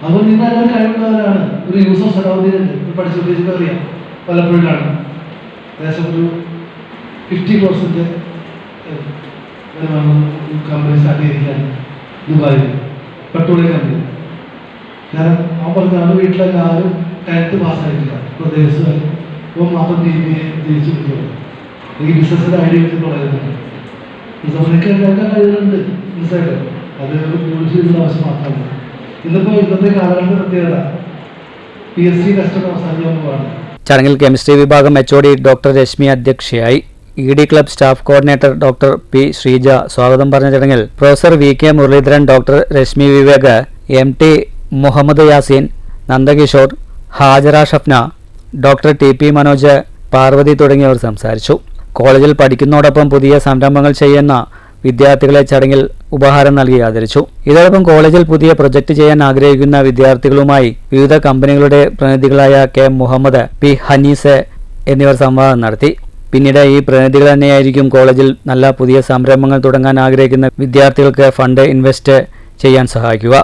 S10: അപ്പോൾ നിങ്ങളെല്ലാം കഴിവുള്ളവരാണ്. ഒരു യൂസർ സലാഹുദ്ദീനുണ്ട്, പഠിച്ചുകൊണ്ടിരിക്കുന്നത് അറിയാം, പലപ്പോഴും കാണും. ഏകദേശം ഒരു 50% കമ്പനി സ്റ്റാർട്ട് ചെയ്തിരിക്കുകയാണ് ദുബായിൽ, പെട്രോളിയം കമ്പനി. കാരണം ആ പറഞ്ഞാണ് വീട്ടിലെല്ലാവരും 10th പാസ്സായിട്ടില്ല, പ്രദേശം അപ്പോൾ മാത്രം DBA തിരിച്ചു കിട്ടുള്ളൂ. ഈ ബിസിനസ്സിൻ്റെ ഐഡിയ വെച്ച് തുടങ്ങുന്നുണ്ട്. ബിസിനസ്സിനൊക്കെ എല്ലാവർക്കും കഴിവുകളുണ്ട്, മനസ്സിലായിട്ടോ. അത് കൂടുതലുള്ള ആവശ്യം മാത്രമല്ല. ഇന്നത്തെ കാലഘട്ട പ്രത്യേകത PSC ടെസ്റ്റ് അവസാനിക്കാൻ പോവാണ്.
S9: ചടങ്ങിൽ കെമിസ്ട്രി വിഭാഗം HOD ഡോക്ടർ രശ്മി അധ്യക്ഷയായി. ED club staff coordinator doctor P Sreeja സ്വാഗതം പറഞ്ഞ ചടങ്ങിൽ professor VK Muraleedharan, doctor Reshmi Vivek, MT Muhammad Yaseen, Nandakishore, Hajara Shafna, doctor TP Manoj, Parvathy തുടങ്ങിയവർ സംസാരിച്ചു. കോളേജിൽ പഠിക്കുന്നതോടൊപ്പം പുതിയ സംരംഭങ്ങൾ ചെയ്യുന്ന വിദ്യാർത്ഥികളെ ചടങ്ങിൽ ഉപഹാരം നൽകി ആദരിച്ചു. ഇതോടൊപ്പം കോളേജിൽ പുതിയ പ്രൊജക്ട് ചെയ്യാൻ ആഗ്രഹിക്കുന്ന വിദ്യാർത്ഥികളുമായി വിവിധ കമ്പനികളുടെ പ്രതിനിധികളായ K. മുഹമ്മദ്, P. ഹനീസ് എന്നിവർ സംവാദം നടത്തി. പിന്നീട് ഈ പ്രതിനിധികൾ തന്നെയായിരിക്കും കോളേജിൽ നല്ല പുതിയ സംരംഭങ്ങൾ തുടങ്ങാൻ ആഗ്രഹിക്കുന്ന വിദ്യാർത്ഥികൾക്ക് ഫണ്ട് ഇൻവെസ്റ്റ് ചെയ്യാൻ സഹായിക്കുക.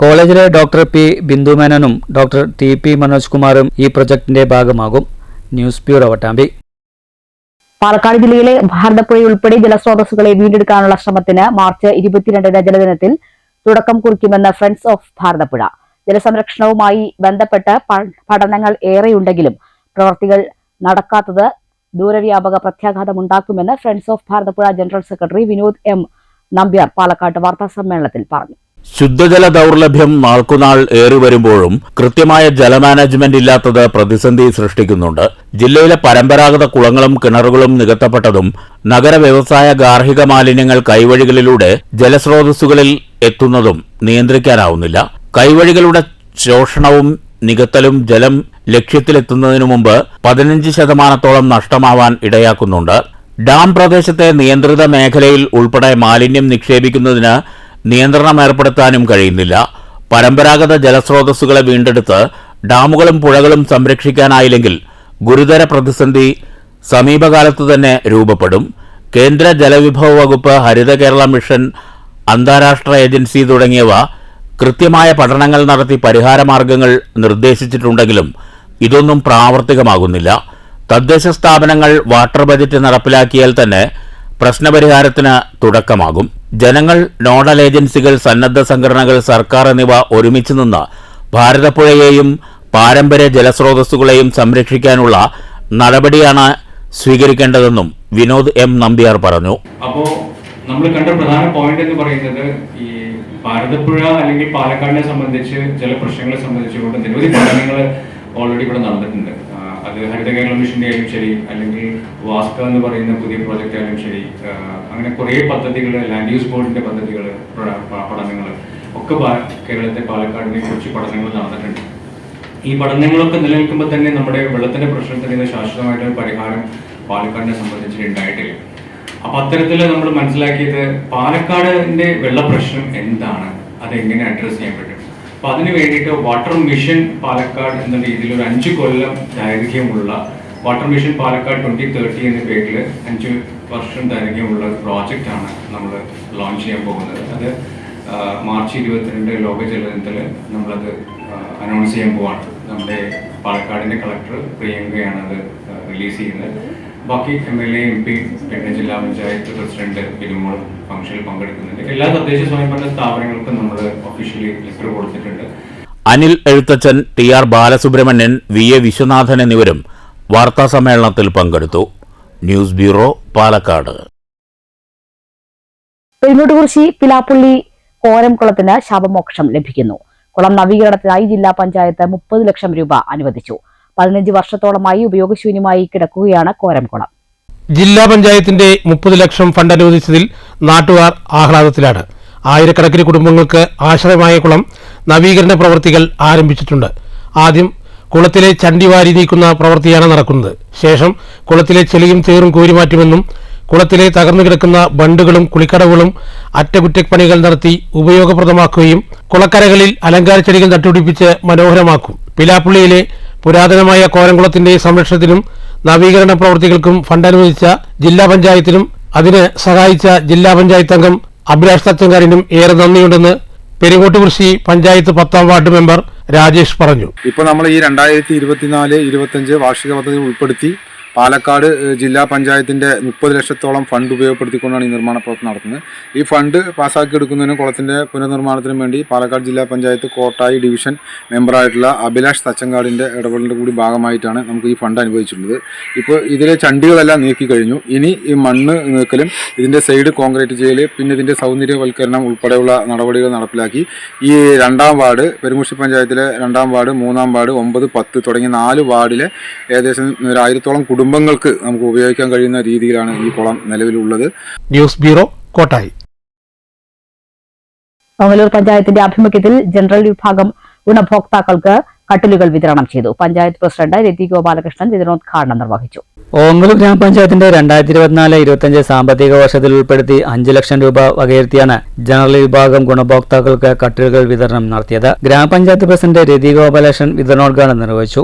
S9: കോളേജിലെ ഡോക്ടർ P. ബിന്ദു മേനോനും ഡോക്ടർ TP മനോജ് കുമാറും ഈ പ്രൊജക്ടിന്റെ ഭാഗമാകും. News bureau വട്ടാമ്പി.
S1: പാലക്കാട് ജില്ലയിലെ ഭാരതപ്പുഴയുൾപ്പെടെ ജലസ്രോതസ്സുകളെ വീണ്ടെടുക്കാനുള്ള ശ്രമത്തിന് മാർച്ച് 22 ജലദിനത്തിൽ തുടക്കം കുറിക്കുമെന്ന് ഫ്രണ്ട്സ് ഓഫ് ഭാരതപ്പുഴ. ജലസംരക്ഷണവുമായി ബന്ധപ്പെട്ട് പഠനങ്ങൾ ഏറെയുണ്ടെങ്കിലും പ്രവർത്തികൾ നടക്കാത്തത് ദൂരവ്യാപക പ്രത്യാഘാതമുണ്ടാക്കുമെന്ന് friends of Bharathapuzha general secretary Vinod M. Nambiar Palakkad വാർത്താസമ്മേളനത്തിൽ പറഞ്ഞു.
S2: ശുദ്ധജല ദൗർലഭ്യം നാൾക്കുനാൾ ഏറിവരുമ്പോഴും കൃത്യമായ ജലമാനേജ്മെന്റ് ഇല്ലാത്തത് പ്രതിസന്ധി സൃഷ്ടിക്കുന്നുണ്ട്. ജില്ലയിലെ പരമ്പരാഗത കുളങ്ങളും കിണറുകളും നികത്തപ്പെട്ടതും നഗര വ്യവസായ ഗാർഹിക മാലിന്യങ്ങൾ കൈവഴികളിലൂടെ ജലസ്രോതസ്സുകളിൽ എത്തുന്നതും നിയന്ത്രിക്കാനാവുന്നില്ല. കൈവഴികളുടെ ശോഷണവും നികത്തലും ജലം ലക്ഷ്യത്തിലെത്തുന്നതിനു മുമ്പ് 15% നഷ്ടമാവാൻ ഇടയാക്കുന്നുണ്ട്. ഡാം പ്രദേശത്തെ നിയന്ത്രിത മേഖലയിൽ ഉൾപ്പെടെ മാലിന്യം നിക്ഷേപിക്കുന്നതിന് നിയന്ത്രണം ഏർപ്പെടുത്താനും കഴിയുന്നില്ല. പരമ്പരാഗത ജലസ്രോതസ്സുകളെ വീണ്ടെടുത്ത് ഡാമുകളും പുഴകളും സംരക്ഷിക്കാനായില്ലെങ്കിൽ ഗുരുതര പ്രതിസന്ധി സമീപകാലത്ത് തന്നെ രൂപപ്പെടും. കേന്ദ്ര ജലവിഭവ വകുപ്പ്, ഹരിത കേരള മിഷൻ, അന്താരാഷ്ട്ര ഏജൻസി തുടങ്ങിയവ കൃത്യമായ പഠനങ്ങൾ നടത്തി പരിഹാരമാർഗങ്ങൾ നിർദ്ദേശിച്ചിട്ടുണ്ടെങ്കിലും ഇതൊന്നും പ്രാവർത്തികമാകുന്നില്ല. തദ്ദേശ സ്ഥാപനങ്ങൾ വാട്ടർ ബജറ്റ് നടപ്പിലാക്കിയാൽ തന്നെ പ്രശ്നപരിഹാരത്തിന് തുടക്കമാകും. ജനങ്ങൾ, നോഡൽ ഏജൻസികൾ, സന്നദ്ധ സംഘടനകൾ, സർക്കാർ എന്നിവ ഒരുമിച്ച് നിന്ന് ഭാരതപ്പുഴയെയും പാരമ്പര്യ ജലസ്രോതസ്സുകളെയും സംരക്ഷിക്കാനുള്ള നടപടിയാണ് സ്വീകരിക്കേണ്ടതെന്നും വിനോദ് M. നമ്പ്യാർ പറഞ്ഞു.
S11: അപ്പോൾ നമ്മൾ കണ്ട പ്രധാന പോയിന്റ് എന്ന് പറയുന്നത് ഈ ഭാരതപ്പുഴ അല്ലെങ്കിൽ പാലക്കാടിനെ സംബന്ധിച്ച് ജലപ്രശ്നങ്ങളെ സംബന്ധിച്ചുകൊണ്ട് നിരവധി പഠനങ്ങൾ ഓൾറെഡി ഇവിടെ നടന്നിട്ടുണ്ട്. അത് ഹരിത കേരള മിഷന്റെ ആയാലും ശരി, അല്ലെങ്കിൽ വാസ്ക എന്ന് പറയുന്ന പുതിയ പ്രോജക്റ്റ് ആയാലും ശരി, അങ്ങനെ കുറേ പദ്ധതികൾ, ലാൻഡ് യൂസ് ബോർഡിന്റെ പദ്ധതികൾ, പഠനങ്ങൾ ഒക്കെ കേരളത്തെ പാലക്കാടിനെ കുറിച്ച് പഠനങ്ങൾ നടന്നിട്ടുണ്ട്. ഈ പഠനങ്ങളൊക്കെ നിലനിൽക്കുമ്പോൾ തന്നെ നമ്മുടെ വെള്ളത്തിന്റെ പ്രശ്നത്തിന് ശാശ്വതമായിട്ടൊരു പരിഹാരം പാലക്കാടിനെ സംബന്ധിച്ച് ഉണ്ടായിട്ടില്ല. അപ്പൊ അത്തരത്തിൽ നമ്മൾ മനസ്സിലാക്കിയത് പാലക്കാടിന്റെ വെള്ളപ്രശ്നം എന്താണ്, അതെങ്ങനെ അഡ്രസ് ചെയ്യാൻ പറ്റും. അപ്പൊ അതിന് വേണ്ടിയിട്ട് വാട്ടർ മിഷൻ പാലക്കാട് എന്ന രീതിയിൽ ഒരു 5 കൊല്ലം ദൈർഘ്യമുള്ള വാട്ടർ മിഷൻ പാലക്കാട് 2030 എന്ന പേരിൽ 5 വർഷം ദൈർഘ്യമുള്ള പ്രോജക്റ്റ് ആണ് നമ്മൾ ലോഞ്ച് ചെയ്യാൻ പോകുന്നത്. അത് മാർച്ച് 22 ലോക ജലദിനത്തിൽ നമ്മളത് അനൗൺസ് ചെയ്യാൻ പോവാണ്. നമ്മുടെ പാലക്കാടിന്റെ കളക്ടർ പ്രിയങ്കയാണ് അത് റിലീസ് ചെയ്യുന്നത്. ബാക്കി MLA, MP, പിന്നെ ജില്ലാ പഞ്ചായത്ത് പ്രസിഡന്റ് ബിനുമോൾ ഫംഗ്ഷനിൽ പങ്കെടുക്കുന്നുണ്ട്. എല്ലാ തദ്ദേശ സ്വയംഭരണ സ്ഥാപനങ്ങൾക്കും നമ്മൾ ഒഫീഷ്യലി ലെറ്റർ കൊടുത്തിട്ടുണ്ട്.
S2: അനിൽ എഴുത്തച്ഛൻ, TR ബാലസുബ്രഹ്മണ്യൻ, VA വിശ്വനാഥൻ എന്നിവരും വാർത്താ സമ്മേളനത്തിൽ പങ്കെടുത്തു. News bureau, Palakkad.
S1: പെരുങ്ങോട്ടുകുറിശി പിലാപ്പള്ളി കോരംകുളത്തിന് ശാപമോക്ഷം ലഭിക്കുന്നു. കുളം നവീകരണത്തിനായി ജില്ലാ പഞ്ചായത്ത് 30 ലക്ഷം രൂപ അനുവദിച്ചു. 15 വർഷത്തോളമായി ഉപയോഗശൂന്യമായി കിടക്കുകയാണ് കോരംകുളം.
S7: ജില്ലാ പഞ്ചായത്തിന്റെ 30 ലക്ഷം ഫണ്ട് അനുവദിച്ചതിൽ നാട്ടുകാർ ആഹ്ലാദത്തിലാണ്. ആയിരക്കണക്കിന് കുടുംബങ്ങൾക്ക് ആശ്രയമായ കുളം നവീകരണ പ്രവൃത്തികൾ ആരംഭിച്ചിട്ടുണ്ട്. ആദ്യം കുളത്തിലെ ചണ്ടി വാരി നീക്കുന്ന പ്രവൃത്തിയാണ് നടക്കുന്നത്. ശേഷം കുളത്തിലെ ചെളിയും ചേറും കോരിമാറ്റുമെന്നും കുളത്തിലെ തകർന്നു കിടക്കുന്ന ബണ്ടുകളും കുളിക്കടവുകളും അറ്റകുറ്റപ്പണികൾ നടത്തി ഉപയോഗപ്രദമാക്കുകയും കുളക്കരകളിൽ അലങ്കാര ചെടികൾ നട്ടുപിടിപ്പിച്ച് മനോഹരമാക്കും. പിലാപ്പള്ളിയിലെ പുരാതനമായ കോരംകുളത്തിന്റെ സംരക്ഷണത്തിനും നവീകരണ പ്രവൃത്തികൾക്കും ഫണ്ട് അനുവദിച്ച ജില്ലാ പഞ്ചായത്തിനും അതിന് സഹായിച്ച ജില്ലാ പഞ്ചായത്ത് അംഗം അഭിലാഷ് തച്ചങ്കാരിനും ഏറെ നന്ദിയുണ്ടെന്ന് പെരുങ്ങോട്ടുകുറിശി പഞ്ചായത്ത് 10ാം വാർഡ് മെമ്പർ രാജേഷ് പറഞ്ഞു.
S12: ഇപ്പോൾ നമ്മൾ ഈ 2024-25 വാർഷിക പദ്ധതി ഉൾപ്പെടുത്തി പാലക്കാട് ജില്ലാ പഞ്ചായത്തിൻ്റെ 30 ലക്ഷത്തോളം ഫണ്ട് ഉപയോഗപ്പെടുത്തിക്കൊണ്ടാണ് ഈ നിർമ്മാണ പ്രവർത്തനം നടത്തുന്നത്. ഈ ഫണ്ട് പാസ്സാക്കിയെടുക്കുന്നതിനും കുളത്തിൻ്റെ പുനർനിർമ്മാണത്തിനും വേണ്ടി പാലക്കാട് ജില്ലാ പഞ്ചായത്ത് കോട്ടായി ഡിവിഷൻ മെമ്പറായിട്ടുള്ള അഭിലാഷ് തച്ചങ്കാടിൻ്റെ ഇടപെടലിൻ്റെ കൂടി ഭാഗമായിട്ടാണ് നമുക്ക് ഈ ഫണ്ട് അനുവദിച്ചിട്ടുള്ളത്. ഇപ്പോൾ ഇതിലെ ചണ്ടികളെല്ലാം നീക്കി കഴിഞ്ഞു. ഇനി ഈ മണ്ണ് നീക്കലും ഇതിൻ്റെ സൈഡ് കോൺക്രീറ്റ് ചെയ്യൽ, പിന്നെ ഇതിൻ്റെ സൗന്ദര്യവൽക്കരണം ഉൾപ്പെടെയുള്ള നടപടികൾ നടപ്പിലാക്കി ഈ 2ാം വാർഡ് പെരുങ്ങോട്ടുകുറിശി പഞ്ചായത്തിലെ 2ാം വാർഡ്, 3ാം വാർഡ്, 9, 10 തുടങ്ങിയ 4 വാർഡിലെ ഏകദേശം 1000-ഓളം കുടുംബങ്ങൾക്ക് നമുക്ക് ഉപയോഗിക്കാൻ കഴിയുന്ന രീതിയിലാണ് ഈ കുളം നിലവിലുള്ളത്.
S7: News bureau, Kottayi.
S1: മംഗലൂർ പഞ്ചായത്തിന്റെ ആഭിമുഖ്യത്തിൽ ജനറൽ വിഭാഗം ഗുണഭോക്താക്കൾക്ക് കട്ടിലുകൾ വിതരണം ചെയ്തു. പഞ്ചായത്ത് പ്രസിഡന്റ് രതി ഗോപാലകൃഷ്ണൻ വിതരണോദ്ഘാടനം നിർവഹിച്ചു.
S9: ഓങ്ങല്ലൂർ ഗ്രാമപഞ്ചായത്തിന്റെ 2024-25 സാമ്പത്തിക വർഷത്തിൽ ഉൾപ്പെടുത്തി 5 ലക്ഷം രൂപ വകയിരുത്തിയാണ് ജനറൽ വിഭാഗം ഗുണഭോക്താക്കൾക്ക് കട്ടിലുകൾ വിതരണം നടത്തിയത്. ഗ്രാമപഞ്ചായത്ത് പ്രസിഡന്റ് രതി ഗോപാലകൃഷ്ണൻ വിതരണോദ്ഘാടനം നിർവഹിച്ചു.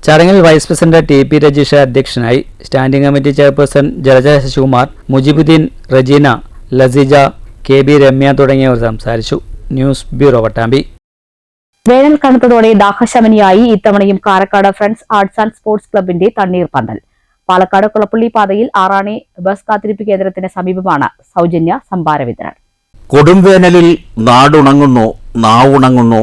S9: ചടങ്ങിൽ വൈസ് പ്രസിഡന്റ് TP രജീഷ അധ്യക്ഷനായി. Standing committee chairperson Jalaja Sasikumar, Mujibuddin, Rejina, Laseeja, KB Ramya തുടങ്ങിയവർ സംസാരിച്ചു. News bureau Pattambi.
S1: വേനൽ കനത്തതോടെ ദാഹശമനിയായി ഇത്തവണയും Karakkad friends arts and sports ക്ലബിന്റെ തണ്ണീർ പന്തൽ. പാലക്കാട് കുളപ്പള്ളി പാതയിൽ ആറാണി ബസ് കാത്തിരിപ്പ് കേന്ദ്രത്തിന് സമീപമാണ് സൗജന്യ സംഭാര വിതരണം.
S2: കൊടുംവേനലിൽ നാടുണങ്ങുന്നു, നാവുണങ്ങുന്നു,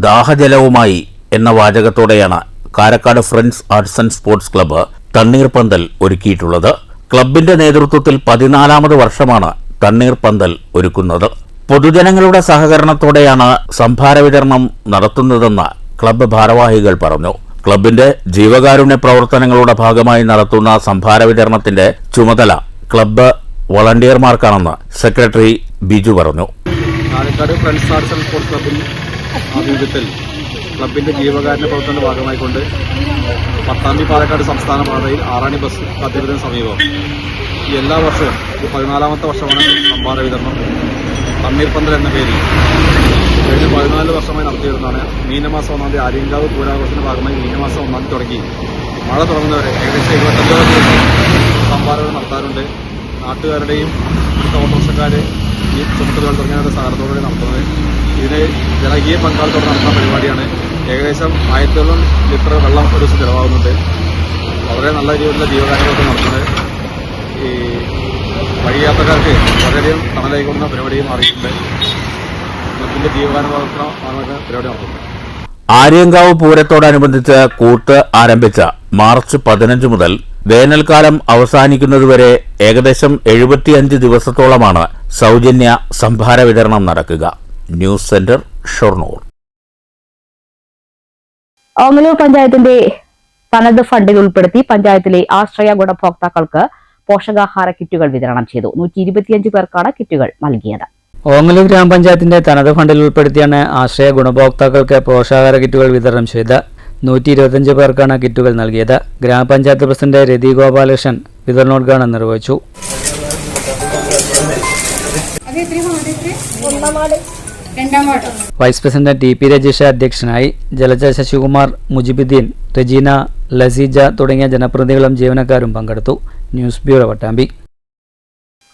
S2: ദാഹജലവുമായി എന്ന വാചകത്തോടെയാണ് Karakkad friends arts and sports club തണ്ണീർ പന്തൽ ഒരുക്കിയിട്ടുള്ളത്. ക്ലബിന്റെ നേതൃത്വത്തിൽ 14ാമത് വർഷമാണ് തണ്ണീർ പന്തൽ ഒരുക്കുന്നത്. പൊതുജനങ്ങളുടെ സഹകരണത്തോടെയാണ് സംഭാര വിതരണം നടത്തുന്നതെന്ന് ക്ലബ്ബ് ഭാരവാഹികൾ പറഞ്ഞു. ക്ലബിന്റെ ജീവകാരുണ്യ പ്രവർത്തനങ്ങളുടെ ഭാഗമായി നടത്തുന്ന സംഭാര വിതരണത്തിന്റെ ചുമതല ക്ലബ്ബ് വളണ്ടിയർമാർക്കാണെന്ന് സെക്രട്ടറി ബിജു പറഞ്ഞു.
S12: Karakkad friends arts and sports ക്ലബിന്റെ ആഭിമുഖ്യത്തിൽ ക്ലബിന്റെ ജീവകാരുണ്യ പ്രവർത്തനത്തിന്റെ ഭാഗമായിക്കൊണ്ട് പട്ടാമ്പി പാലക്കാട് സംസ്ഥാന പാതയിൽ ആറാണി ബസ് കാത്തിരിപ്പിന് സമീപം ഈ എല്ലാ വർഷവും 14ാമത്തെ വർഷമാണ് സംഭാര വിതരണം തണ്ണീർ പന്തൽ എന്ന പേരിൽ കഴിഞ്ഞ 14 വർഷമായി നടത്തിയിരുന്നതാണ്. മീനമാസം 1-ാം തീയതി ആര്യങ്കാവ് പൂരാഘോഷത്തിന്റെ ഭാഗമായി മീനമാസം 1-ാം തീയതി തുടങ്ങി മഴ തുടങ്ങുന്നവരെ ഏകദേശം 25ഓളം ദിവസം സംഭാരകൾ നടത്താറുണ്ട്. നാട്ടുകാരുടെയും ഓട്ടോറിക്ഷക്കാരെ ഈ ചുമട്ടുകൾ തുടങ്ങിയവരുടെ സഹകരണത്തോടെ നടത്തുന്നത്. ഇതിന് ജനകീയ പങ്കാളിത്തോടെ നടത്തുന്ന പരിപാടിയാണ്. ഏകദേശം 1000 ലിറ്റർ വെള്ളം ഒരു ദിവസം ചിലവാകുന്നുണ്ട്. വളരെ നല്ല രീതിയിലുള്ള ജീവകാരുണ്യമൊക്കെ നടത്തുന്നത്. ഈ വഴിയാത്രക്കാർക്ക് വളരെയധികം തണലായിക്കൊള്ളുന്ന പരിപാടിയും മാറിയിട്ടുണ്ട്. ക്ലബിന്റെ ജീവകാരുണ്യ പ്രവർത്തനമാണ് പരിപാടി നടത്തുന്നത്.
S2: ആര്യങ്കാവ് പൂരത്തോടനുബന്ധിച്ച് കൂട്ട് ആരംഭിച്ച മാർച്ച് 15 മുതൽ വേനൽക്കാലം അവസാനിക്കുന്നതുവരെ ഏകദേശം 75 ദിവസത്തോളമാണ് സൗജന്യ സംഭാര വിതരണം നടക്കുക. News centre, Shoranur.
S1: ഓങ്ങല്ലൂർ പഞ്ചായത്തിന്റെ തനത് ഫണ്ടിൽ ഉൾപ്പെടുത്തി പഞ്ചായത്തിലെ ആശ്രയ ഗുണഭോക്താക്കൾക്ക് പോഷകാഹാര കിറ്റുകൾ വിതരണം ചെയ്തു. 125 പേർക്കാണ് കിറ്റുകൾ നൽകിയത്.
S9: ഓങ്ങല്ലൂർ ഗ്രാമപഞ്ചായത്തിന്റെ തനത് ഫണ്ടിൽ ഉൾപ്പെടുത്തിയാണ് ആശ്രയ ഗുണഭോക്താക്കൾക്ക് പോഷകാഹാര കിറ്റുകൾ വിതരണം ചെയ്ത് 125 പേർക്കാണ് കിറ്റുകൾ നൽകിയത്. ഗ്രാമപഞ്ചായത്ത് പ്രസിഡന്റ് രതി ഗോപാലകൃഷ്ണൻ വിതരണോദ്ഘാടനം നിർവഹിച്ചു. വൈസ് പ്രസിഡന്റ് TP രജീഷ അധ്യക്ഷനായി. ജലജ ശശികുമാർ, മുജിബുദ്ദീൻ, റജീന, ലസീജ തുടങ്ങിയ ജനപ്രതിനിധികളും ജീവനക്കാരും പങ്കെടുത്തു. News bureau Pattambi.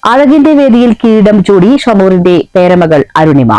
S1: അഴകിന്റെ വേദിയിൽ കിരീടം ചൂടി ഷൊർണൂരിന്റെ പേരമകൾ അരുണിമ.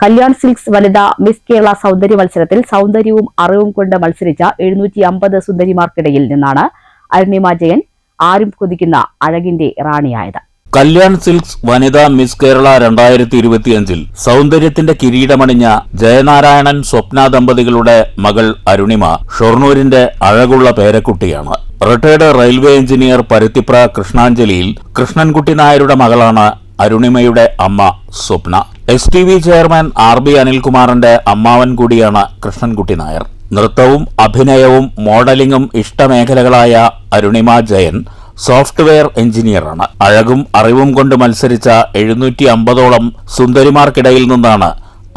S1: കല്യാൺ സിൽക്സ് വനിതാ മിസ് കേരള സൗന്ദര്യ മത്സരത്തിൽ സൗന്ദര്യവും അറിവും കൊണ്ട് മത്സരിച്ച 750 സുന്ദരിമാർക്കിടയിൽ നിന്നാണ് അരുണിമ ജയൻ ആരും കൊതിക്കുന്ന അഴകിന്റെ റാണിയായത്.
S2: കല്യാൺ സിൽക്സ് വനിതാ മിസ് കേരള 2025 സൗന്ദര്യത്തിന്റെ കിരീടമണിഞ്ഞ ജയനാരായണൻ സ്വപ്ന ദമ്പതികളുടെ മകൾ അരുണിമ ഷൊർണൂരിന്റെ അഴകുള്ള പേരക്കുട്ടിയാണ്. റിട്ടയർഡ് റെയിൽവേ എഞ്ചിനീയർ പരുത്തിപ്ര കൃഷ്ണാഞ്ജലിയിൽ കൃഷ്ണൻകുട്ടി നായരുടെ മകളാണ് അരുണിമയുടെ അമ്മ സ്വപ്ന. STV ചെയർമാൻ RB അനിൽകുമാറിന്റെ അമ്മാവൻ കൂടിയാണ് കൃഷ്ണൻകുട്ടി നായർ. നൃത്തവും അഭിനയവും മോഡലിംഗും ഇഷ്ടമേഖലകളായ അരുണിമ ജയൻ സോഫ്റ്റ്വെയർ എഞ്ചിനീയറാണ്. അഴകും അറിവും കൊണ്ട് മത്സരിച്ച 750ഓളം സുന്ദരിമാർക്കിടയിൽ നിന്നാണ്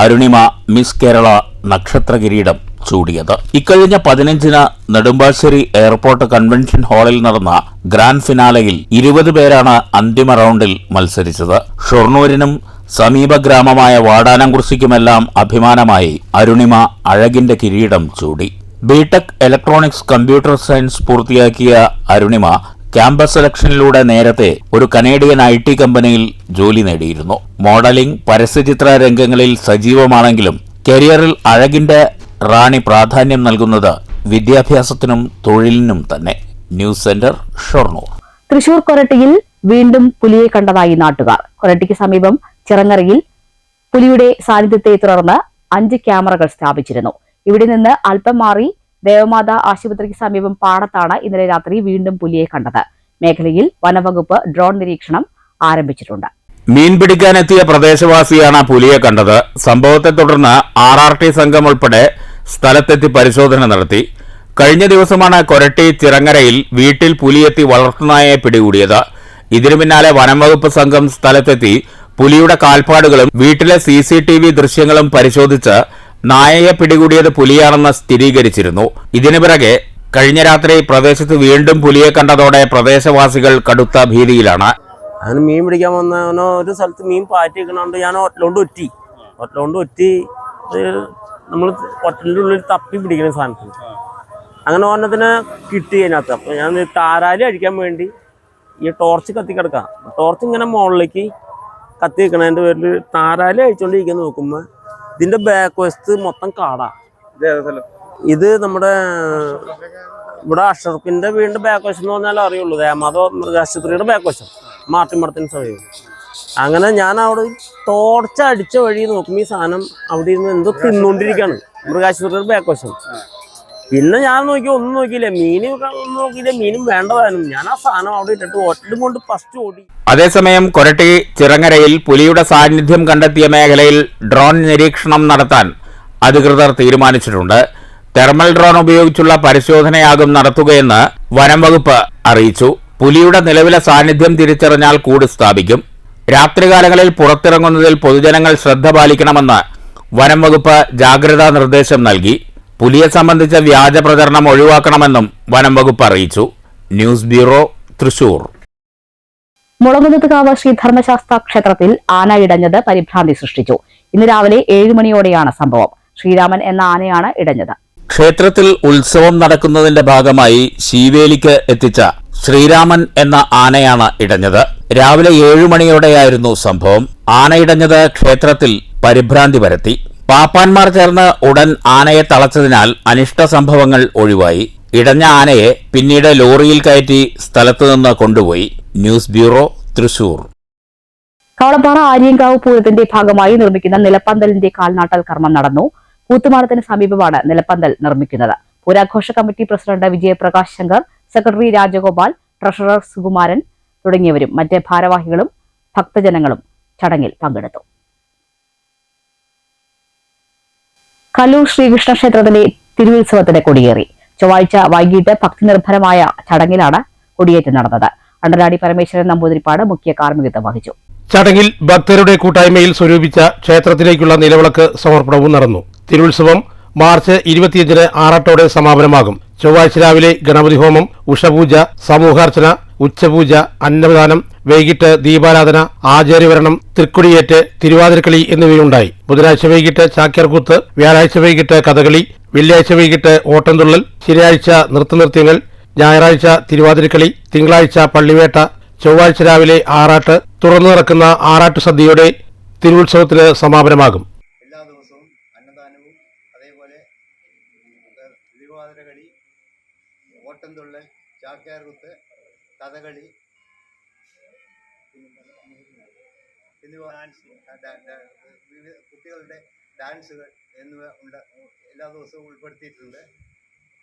S2: അരുണിമ മിസ് കേരള നക്ഷത്ര കിരീടം ചൂടിയത്. ഇക്കഴിഞ്ഞ 15-ന് നെടുമ്പാശ്ശേരി എയർപോർട്ട് കൺവെൻഷൻ ഹാളിൽ നടന്ന ഗ്രാൻഡ് ഫിനാലയിൽ 20 പേരാണ് അന്തിമ റൗണ്ടിൽ മത്സരിച്ചത്. ഷൊർണൂരിനും സമീപ ഗ്രാമമായ വാടാനംകുറിശ്ശിക്കുമെല്ലാം അഭിമാനമായി അരുണിമ അഴകിന്റെ കിരീടം ചൂടി. ബിടെക് ഇലക്ട്രോണിക്സ് കമ്പ്യൂട്ടർ സയൻസ് പൂർത്തിയാക്കിയ അരുണിമ ക്യാമ്പസ് സെലക്ഷനിലൂടെ നേരത്തെ ഒരു കനേഡിയൻ IT കമ്പനിയിൽ ജോലി നേടിയിരുന്നു. മോഡലിംഗ്, പരസ്യചിത്ര രംഗങ്ങളിൽ സജീവമാണെങ്കിലും കരിയറിൽ അഴകിന്റെ റാണി പ്രാധാന്യം നൽകുന്നത് വിദ്യാഭ്യാസത്തിനും തൊഴിലിനും തന്നെ. News centre, Shoranur.
S1: തൃശൂർ കൊരട്ടിയിൽ വീണ്ടും പുലിയെ കണ്ടതായി നാട്ടുകാർ. കൊരട്ടിക്ക് സമീപം ചിറങ്ങരയിൽ പുലിയുടെ സാന്നിധ്യത്തെ തുടർന്ന് 5 ക്യാമറകൾ സ്ഥാപിച്ചിരുന്നു. ഇവിടെ നിന്ന് അല്പം മാറി ദേവമാത ആശുപത്രിക്ക് സമീപം പാടത്താണ് ഇന്നലെ രാത്രി വീണ്ടും പുലിയെ കണ്ടത്. മേഖലയിൽ വനവകുപ്പ് ഡ്രോൺ നിരീക്ഷണം ആരംഭിച്ചിട്ടുണ്ട്.
S2: മീൻ പിടിക്കാനെത്തിയ പ്രദേശവാസിയാണ് പുലിയെ കണ്ടത്. സംഭവത്തെ തുടർന്ന് RRT സംഘം ഉൾപ്പെടെ സ്ഥലത്തെത്തി പരിശോധന നടത്തി. കഴിഞ്ഞ ദിവസമാണ് കൊരട്ടി ചിറങ്ങരയിൽ വീട്ടിൽ പുലിയെത്തി വളർത്തുനായയെ പിടികൂടിയത്. ഇതിനു പിന്നാലെ വനംവകുപ്പ് സംഘം സ്ഥലത്തെത്തി പുലിയുടെ കാൽപ്പാടുകളും വീട്ടിലെ CCTV ദൃശ്യങ്ങളും പരിശോധിച്ച് നായയെ പിടികൂടിയത് പുലിയാണെന്ന് സ്ഥിരീകരിച്ചിരുന്നു. ഇതിനു പിറകെ കഴിഞ്ഞ രാത്രി പ്രദേശത്ത് വീണ്ടും പുലിയെ കണ്ടതോടെ പ്രദേശവാസികൾ കടുത്ത ഭീതിയിലാണ്.
S13: അങ്ങനെ മീൻ പിടിക്കാൻ വന്നവനോ ഒരു സ്ഥലത്ത് മീൻ പാറ്റിക്കണോണ്ട് ഞാൻ ഒറ്റലോണ്ട് ഒറ്റി നമ്മൾ ഒറ്റലിൻ്റെ ഉള്ളിൽ തപ്പി പിടിക്കുന്ന സാധനത്തിന് അങ്ങനെ ഒരെണ്ണത്തിന് കിട്ടി അതിനകത്ത്. അപ്പോൾ ഞാൻ താരാലി അടിക്കാൻ വേണ്ടി ഈ ടോർച്ച് കത്തി കിടക്കാം. ടോർച്ച് ഇങ്ങനെ മുകളിലേക്ക് കത്തി വെക്കണതിൻ്റെ പേരിൽ താരാലി അഴിച്ചുകൊണ്ടിരിക്കാൻ നോക്കുമ്പോൾ ഇതിൻ്റെ ബാക്ക് വശത്ത് മൊത്തം കാടാ. ഇത് നമ്മുടെ ഇവിടെ അഷറഫിൻ്റെ വീടിൻ്റെ ബാക്ക് വശം എന്ന് പറഞ്ഞാൽ അറിയുള്ളൂ. ദേമാതോ മൃഗാശുപത്രിയുടെ ബാക്ക് വശം മാർട്ടിമടത്തിന് സമയം. അങ്ങനെ ഞാൻ അവിടെ ടോർച്ച് അടിച്ച വഴി നോക്കുമ്പോൾ ഈ സാധനം അവിടെ ഇരുന്ന് എന്തോ തിന്നുകൊണ്ടിരിക്കുകയാണ് മൃഗാശുപത്രിയുടെ ബാക്ക് വശം. പിന്നെ ഞാൻ ഒന്നും നോക്കിയില്ല, ഒന്നും നോക്കിയില്ല, മീനും വേണ്ടതാനും. ഞാൻ ആ സാധനം അവിടെ ഇട്ടിട്ട് ഒറ്റലും കൊണ്ട് ഫസ്റ്റ് ഓടി.
S2: അതേസമയം കൊരട്ടി ചിറങ്ങരയിൽ പുലിയുടെ സാന്നിധ്യം കണ്ടെത്തിയ മേഖലയിൽ ഡ്രോൺ നിരീക്ഷണം നടത്താൻ അധികൃതർ തീരുമാനിച്ചിട്ടുണ്ട്. തെർമൽ ഡ്രോൺ ഉപയോഗിച്ചുള്ള പരിശോധനയാകും നടത്തുകയെന്ന് വനം വകുപ്പ് അറിയിച്ചു. പുലിയുടെ നിലവിലെ സാന്നിധ്യം തിരിച്ചറിഞ്ഞാൽ കൂട് സ്ഥാപിക്കും. രാത്രികാലങ്ങളിൽ പുറത്തിറങ്ങുന്നതിൽ പൊതുജനങ്ങൾ ശ്രദ്ധ പാലിക്കണമെന്ന് വനം വകുപ്പ് ജാഗ്രതാ നിർദ്ദേശം നൽകി. പുലിയെ സംബന്ധിച്ച വ്യാജ പ്രചരണം ഒഴിവാക്കണമെന്നും വനം വകുപ്പ് അറിയിച്ചു. News bureau, Thrissur.
S1: മുളകുന്നത്തുകാവ് ശ്രീ ധർമ്മശാസ്ത്ര ക്ഷേത്രത്തിൽ ആന ഇടഞ്ഞത് പരിഭ്രാന്തി സൃഷ്ടിച്ചു. ഇന്ന് രാവിലെ 7 മണിയോടെയാണ് സംഭവം. ശ്രീരാമൻ എന്ന ആനയാണ് ഇടഞ്ഞത്.
S2: ക്ഷേത്രത്തിൽ ഉത്സവം നടക്കുന്നതിന്റെ ഭാഗമായി ശീവേലിക്ക് എത്തിച്ച ശ്രീരാമൻ എന്ന ആനയാണ് ഇടഞ്ഞത്. രാവിലെ 7 മണിയോടെയായിരുന്നു സംഭവം. ആന ഇടഞ്ഞത് ക്ഷേത്രത്തിൽ പരിഭ്രാന്തി പരത്തി. പാപ്പാന്മാർ ചേർന്ന് ഉടൻ ആനയെ തളച്ചതിനാൽ അനിഷ്ട സംഭവങ്ങൾ ഒഴിവായി. ഇടഞ്ഞ ആനയെ പിന്നീട് ലോറിയിൽ കയറ്റി സ്ഥലത്തുനിന്ന് കൊണ്ടുപോയി. News bureau, Thrissur.
S1: കവളപ്പാറ ആര്യങ്കാവ് പൂരത്തിന്റെ ഭാഗമായി നിർമ്മിക്കുന്ന നിലപ്പന്തലിന്റെ കാൽനാട്ടൽ കർമ്മം നടന്നു. കൂത്തുമാടത്തിന് സമീപമാണ് നിലപ്പന്തൽ നിർമ്മിക്കുന്നത്. പൂരാഘോഷ committee president Vijayaprakash Shankar, secretary Rajagopal, treasurer Sukumaran തുടങ്ങിയവരും മറ്റ് ഭാരവാഹികളും ഭക്തജനങ്ങളും ചടങ്ങിൽ പങ്കെടുത്തു. കല്ലൂർ ശ്രീകൃഷ്ണ ക്ഷേത്രത്തിലെ തിരുവുത്സവത്തിന് കൊടിയേറി. ചൊവ്വാഴ്ച വൈകിട്ട് ഭക്തിനിർഭരമായ ചടങ്ങിലാണ് കൊടിയേറ്റ് നടന്നത്. അണ്ടലാടി പരമേശ്വരൻ നമ്പൂതിരിപ്പാട് മുഖ്യ കാർമ്മികത്വം വഹിച്ചു.
S7: ചടങ്ങിൽ ഭക്തരുടെ കൂട്ടായ്മയിൽ സ്വരൂപിച്ച ക്ഷേത്രത്തിലേക്കുള്ള നിലവിളക്ക് സമർപ്പണവും നടന്നു. തിരുവുത്സവം മാർച്ച് 25-ന് ആറാട്ടോടെ സമാപനമാകും. ചൊവ്വാഴ്ച രാവിലെ ഗണപതി ഹോമം, ഉഷപൂജ, സമൂഹാർച്ചന, ഉച്ചപൂജ, അന്നദാനം, വൈകിട്ട് ദീപാരാധന, ആചാര്യവരണം, തൃക്കൊടിയേറ്റ്, തിരുവാതിരക്കളി എന്നിവയുണ്ടായി. ബുധനാഴ്ച വൈകിട്ട് ചാക്യാർകൂത്ത്, വ്യാഴാഴ്ച വൈകിട്ട് കഥകളി, വെള്ളിയാഴ്ച വൈകിട്ട് ഓട്ടംതുള്ളൽ, ശനിയാഴ്ച നൃത്തനൃത്യങ്ങൾ, ഞായറാഴ്ച തിരുവാതിരക്കളി, തിങ്കളാഴ്ച പള്ളിവേട്ട, ചൊവ്വാഴ്ച രാവിലെ ആറാട്ട്. തുറന്നു നടക്കുന്ന ആറാട്ട് സദ്യയോടെ തിരുവുത്സവത്തിന് സമാപനമാകും.
S4: എല്ലാ ദിവസവും അന്നദാനവും അതേപോലെ തിരുവാതിരകളി, ഓട്ടംതുള്ളൽ, ചാക്യാർകൂത്ത്, കഥകളി എന്നിവ, കുട്ടികളുടെ ഡാൻസുകൾ എന്നിവ എല്ലാ ദിവസവും ഉൾപ്പെടുത്തിയിട്ടുണ്ട്.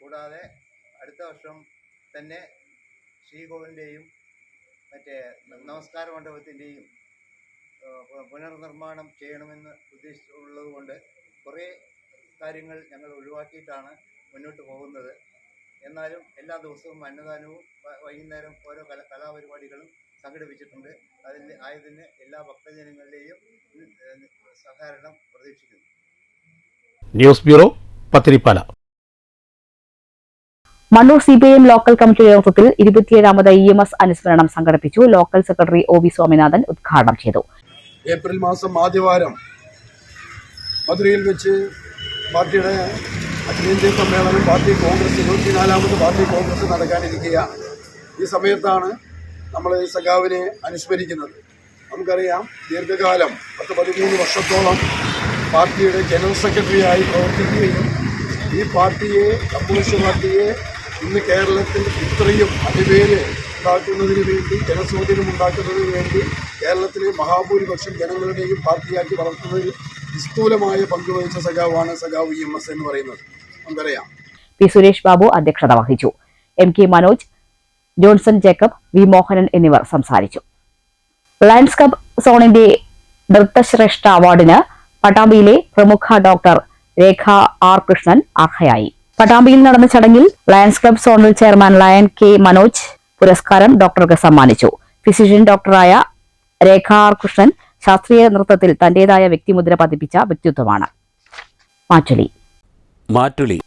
S4: കൂടാതെ അടുത്ത വർഷം തന്നെ ശ്രീകോവിലിൻ്റെയും മറ്റേ നമസ്കാര മണ്ഡപത്തിൻ്റെയും പുനർനിർമ്മാണം ചെയ്യണമെന്ന് ഉദ്ദേശിച്ചുള്ളതുകൊണ്ട് കുറേ കാര്യങ്ങൾ ഞങ്ങൾ ഒഴിവാക്കിയിട്ടാണ് മുന്നോട്ട് പോകുന്നത്. എന്നാലും എല്ലാ ദിവസവും അന്നദാനവും വൈകുന്നേരം ഓരോ കലാപരിപാടികളും സംഘടിപ്പിച്ചിട്ടുണ്ട്. ആയതിന് എല്ലാ ഭക്തജനങ്ങളുടെയും സഹകരണം പ്രതീക്ഷിക്കുന്നു.
S7: News bureau, Pathirippala.
S1: Mannur CPIM local കമ്മിറ്റിയുടെ നേതൃത്വത്തിൽ 27ാമത് EMS അനുസ്മരണം സംഘടിപ്പിച്ചു. ലോക്കൽ സെക്രട്ടറി OB സ്വാമിനാഥൻ ഉദ്ഘാടനം ചെയ്തു.
S5: ഏപ്രിൽ മാസം ആദ്യവാരം മധുരയിൽ വെച്ച് പാർട്ടിയുടെ അഖിലേന്ത്യാ സമ്മേളനം, കോൺഗ്രസ് 24ാമത് പാർട്ടി കോൺഗ്രസ് നടക്കാനിരിക്കുകയാണ്. ഈ സമയത്താണ് നമ്മൾ സഖാവിനെ അനുസ്മരിക്കുന്നത്. നമുക്കറിയാം, ദീർഘകാലം 10-13 വർഷത്തോളം പാർട്ടിയുടെ ജനറൽ സെക്രട്ടറിയായി പ്രവർത്തിക്കുകയും ഈ പാർട്ടിയെ, കമ്മ്യൂണിസ്റ്റ് പാർട്ടിയെ ഇന്ന് കേരളത്തിൽ ഇത്രയും അതിവേര് ഉണ്ടാക്കുന്നതിന് വേണ്ടി, ജനസ്വാധീനം ഉണ്ടാക്കുന്നതിന് വേണ്ടി കേരളത്തിലെ മഹാഭൂരിപക്ഷം ജനങ്ങളുടെയും പാർട്ടിയാക്കി വളർത്തുന്നതിൽ നിസ്തൂലമായ പങ്കുവഹിച്ച സഖാവാണ് സഖാവ് EMS എന്ന് പറയുന്നത്. നമുക്കറിയാം.
S1: പി സുരേഷ് ബാബു അധ്യക്ഷത വഹിച്ചു. MK മനോജ്, ജോൺസൺ ജേക്കബ്, വി മോഹനൻ എന്നിവർ സംസാരിച്ചു. ലയൺസ് ക്ലബ് സോണിന്റെ നൃത്തശ്രേഷ്ഠ അവാർഡിന് പട്ടാമ്പിയിലെ പ്രമുഖ ഡോക്ടർ രേഖ R കൃഷ്ണൻ അർഹയായി. പട്ടാമ്പിയിൽ നടന്ന ചടങ്ങിൽ lions club zonal chairman lion K Manoj പുരസ്കാരം ഡോക്ടർക്ക് സമ്മാനിച്ചു. ഫിസിഷ്യൻ ഡോക്ടറായ രേഖ R കൃഷ്ണൻ ശാസ്ത്രീയ നൃത്തത്തിൽ തന്റേതായ വ്യക്തിമുദ്ര പതിപ്പിച്ച വ്യക്തിത്വമാണ്.
S2: മാറ്റുലി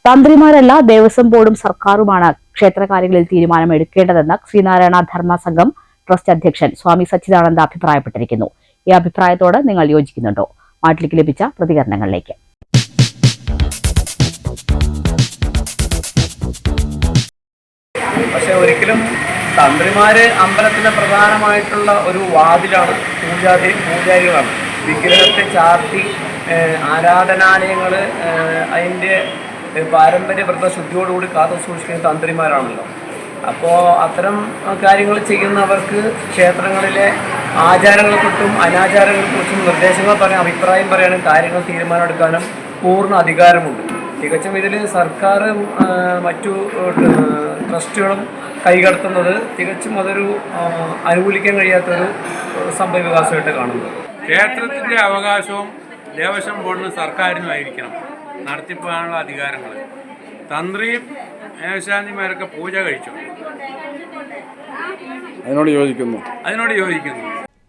S1: തന്ത്രിമാരല്ല, ദേവസ്വം ബോർഡും സർക്കാരുമാണ് ക്ഷേത്രകാര്യങ്ങളിൽ തീരുമാനമെടുക്കേണ്ടതെന്ന് ശ്രീനാരായണ ധർമ്മ സംഘം ട്രസ്റ്റ് അധ്യക്ഷൻ സ്വാമി സച്ചിദാനന്ദ അഭിപ്രായപ്പെട്ടിരിക്കുന്നു. ഈ അഭിപ്രായത്തോട് നിങ്ങൾ യോജിക്കുന്നുണ്ടോ? മാറ്റിലേക്ക് ലഭിച്ച പ്രതികരണങ്ങളിലേക്ക്.
S14: പക്ഷെ ഒരിക്കലും തന്ത്രിമാര് അമ്പലത്തിന്റെ പ്രധാനമായിട്ടുള്ള ഒരു വാതിലാണ്. പൂജാരികളാണ്. വിഗ്രഹത്തെ ചാർത്തി ആരാധനാലയങ്ങൾ അതിൻ്റെ പാരമ്പര്യ വ്രതശുദ്ധിയോടുകൂടി കാത്തു സൂക്ഷിക്കുന്ന തന്ത്രിമാരാണല്ലോ. അപ്പോൾ അത്തരം കാര്യങ്ങൾ ചെയ്യുന്നവർക്ക് ക്ഷേത്രങ്ങളിലെ ആചാരങ്ങളെക്കുറിച്ചും അനാചാരങ്ങളെക്കുറിച്ചും നിർദ്ദേശങ്ങൾ പറയാൻ, അഭിപ്രായം പറയാനും കാര്യങ്ങൾ തീരുമാനമെടുക്കാനും പൂർണ്ണ അധികാരമുണ്ട്. തികച്ചും ഇതിൽ സർക്കാർ മറ്റു ട്രസ്റ്റുകളും കൈകടത്തുന്നത് തികച്ചും അതൊരു അനുകൂലിക്കാൻ കഴിയാത്തൊരു സംഭവ വികാസമായിട്ട് കാണുന്നത്.
S15: ക്ഷേത്രത്തിൻ്റെ അവകാശവും ദേവസ്വം ബോർഡിനും സർക്കാരിനുമായിരിക്കണം നടത്തിപ്പോകാനുള്ള അധികാരങ്ങൾ. തന്ത്രിയും മേൽശാന്തിമാരൊക്കെ പൂജ കഴിച്ചു.
S12: അതിനോട് യോജിക്കുന്നു.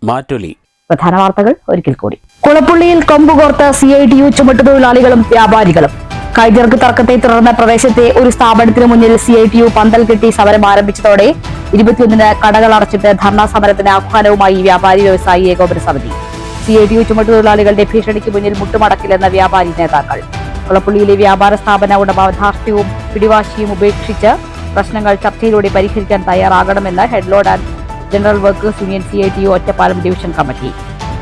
S2: മാറ്റുലി
S1: പ്രധാന വാർത്തകൾ ഒരിക്കൽ കൂടി. കുളപ്പുള്ളിയിൽ കൊമ്പുകോർത്ത് CITU ചുമട്ടുതൊഴിലാളികളും വ്യാപാരികളും. കൈതിർക്ക് തർക്കത്തെ തുടർന്ന് പ്രദേശത്തെ ഒരു സ്ഥാപനത്തിന് മുന്നിൽ CITU പന്തൽ കെട്ടി സമരം ആരംഭിച്ചതോടെ 21-ന് കടകൾ അടച്ചിട്ട് ധർണാ സമരത്തിന് ആഹ്വാനവുമായി വ്യാപാരി വ്യവസായി ഏകോപന സമിതി. CITU ചുമട്ടുതൊഴിലാളികളുടെ ഭീഷണിക്ക് മുന്നിൽ മുട്ടുമടക്കില്ലെന്ന വ്യാപാരി നേതാക്കൾ. കുളപ്പുള്ളിയിലെ വ്യാപാര സ്ഥാപന ഉടമ ധാർഷ്ട്യവും പിടിവാശിയും ഉപേക്ഷിച്ച് പ്രശ്നങ്ങൾ ചർച്ചയിലൂടെ പരിഹരിക്കാൻ തയ്യാറാകണമെന്ന് head load and general workers union CITU Ottapalam division committee.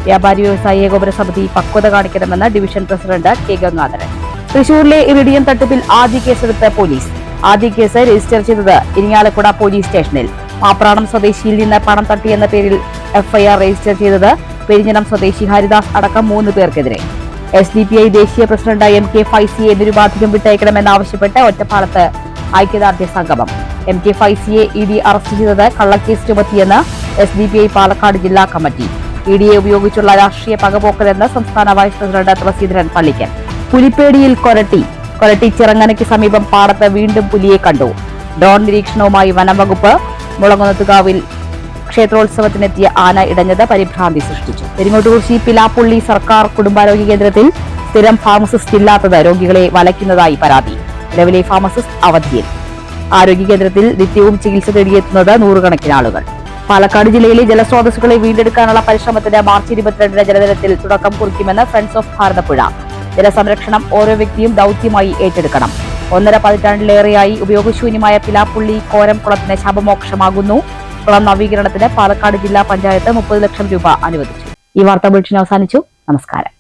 S1: വ്യാപാരി വ്യവസായി ഏകോപന സമിതി പക്വത കാണിക്കണമെന്ന് ഡിവിഷൻ പ്രസിഡന്റ് K ഗംഗാധരൻ. തൃശൂരിലെ ഇറിഡിയം തട്ടിപ്പിൽ ആദ്യ കേസെടുത്ത് പോലീസ്. ആദ്യ കേസ് രജിസ്റ്റർ ചെയ്തത് ഇരിങ്ങാലക്കുട പോലീസ് സ്റ്റേഷനിൽ. മാപ്രാണം സ്വദേശിയിൽ നിന്ന് പണം തട്ടിയെന്ന പേരിൽ FIR രജിസ്റ്റർ ചെയ്തത് പെരിഞ്ഞനം സ്വദേശി ഹരിദാസ് അടക്കം 3 പേർക്കെതിരെ. SDPI ദേശീയ പ്രസിഡന്റ് MK ഫൈസിയെ നിരുപാധികം വിട്ടയക്കണമെന്നാവശ്യപ്പെട്ട് ഒറ്റപ്പാലത്ത് ഐക്യദാർഢ്യ സംഗമം. MK ഫൈസിയെ ED അറസ്റ്റ് ചെയ്തത് കള്ളക്കേസ് ചുമത്തിയെന്ന് SDPI പാലക്കാട് ജില്ലാ കമ്മിറ്റി. EDയെ ഉപയോഗിച്ചുള്ള രാഷ്ട്രീയ പകപോക്കലെന്ന് സംസ്ഥാന വൈസ് പ്രസിഡന്റ് തുളസീധരൻ പള്ളിക്കൽ. പുലിപ്പേടിയിൽ കൊരട്ടി ചിറങ്ങനയ്ക്ക് സമീപം പാടത്ത് വീണ്ടും പുലിയെ കണ്ടു. ഡ്രോൺ നിരീക്ഷണവുമായി വനംവകുപ്പ്. മുളങ്ങുന്നത്തുകാവിൽ ക്ഷേത്രോത്സവത്തിനെത്തിയ ആന ഇടഞ്ഞത് പരിഭ്രാന്തി സൃഷ്ടിച്ചു. പെരിങ്ങോട്ടുകുറിശി പിലാപ്പുള്ളി സർക്കാർ കുടുംബാരോഗ്യ കേന്ദ്രത്തിൽ സ്ഥിരം ഫാർമസിസ്റ്റ് ഇല്ലാത്തത് രോഗികളെ വലയ്ക്കുന്നതായി പരാതി. നിലവിലെ ഫാർമസിസ്റ്റ് അവധിയിൽ. ആരോഗ്യ കേന്ദ്രത്തിൽ നിത്യവും ചികിത്സ തേടിയെത്തുന്നത് 100 കണക്കിന് ആളുകൾ. പാലക്കാട് ജില്ലയിലെ ജലസ്രോതസ്സുകളെ വീണ്ടെടുക്കാനുള്ള പരിശ്രമത്തിന് മാർച്ച് 22-ന് ജലദിനത്തിൽ തുടക്കം കുറിക്കുമെന്ന് ഫ്രണ്ട്സ് ഓഫ് ഭാരതപ്പുഴ. ജലസംരക്ഷണം ഓരോ വ്യക്തിയും ദൌത്യമായി ഏറ്റെടുക്കണം. 1.5 പതിറ്റാണ്ടിലേറെയായി ഉപയോഗശൂന്യമായ പിലാപ്പുള്ളി കോരം കുളത്തിന് ശാപമോക്ഷമാകുന്നു. കുളം നവീകരണത്തിന് പാലക്കാട് ജില്ലാ പഞ്ചായത്ത് 30 ലക്ഷം രൂപ അനുവദിച്ചു. ഈ വാർത്താ ബുള്ളറ്റിൻ അവസാനിച്ചു. നമസ്കാരം.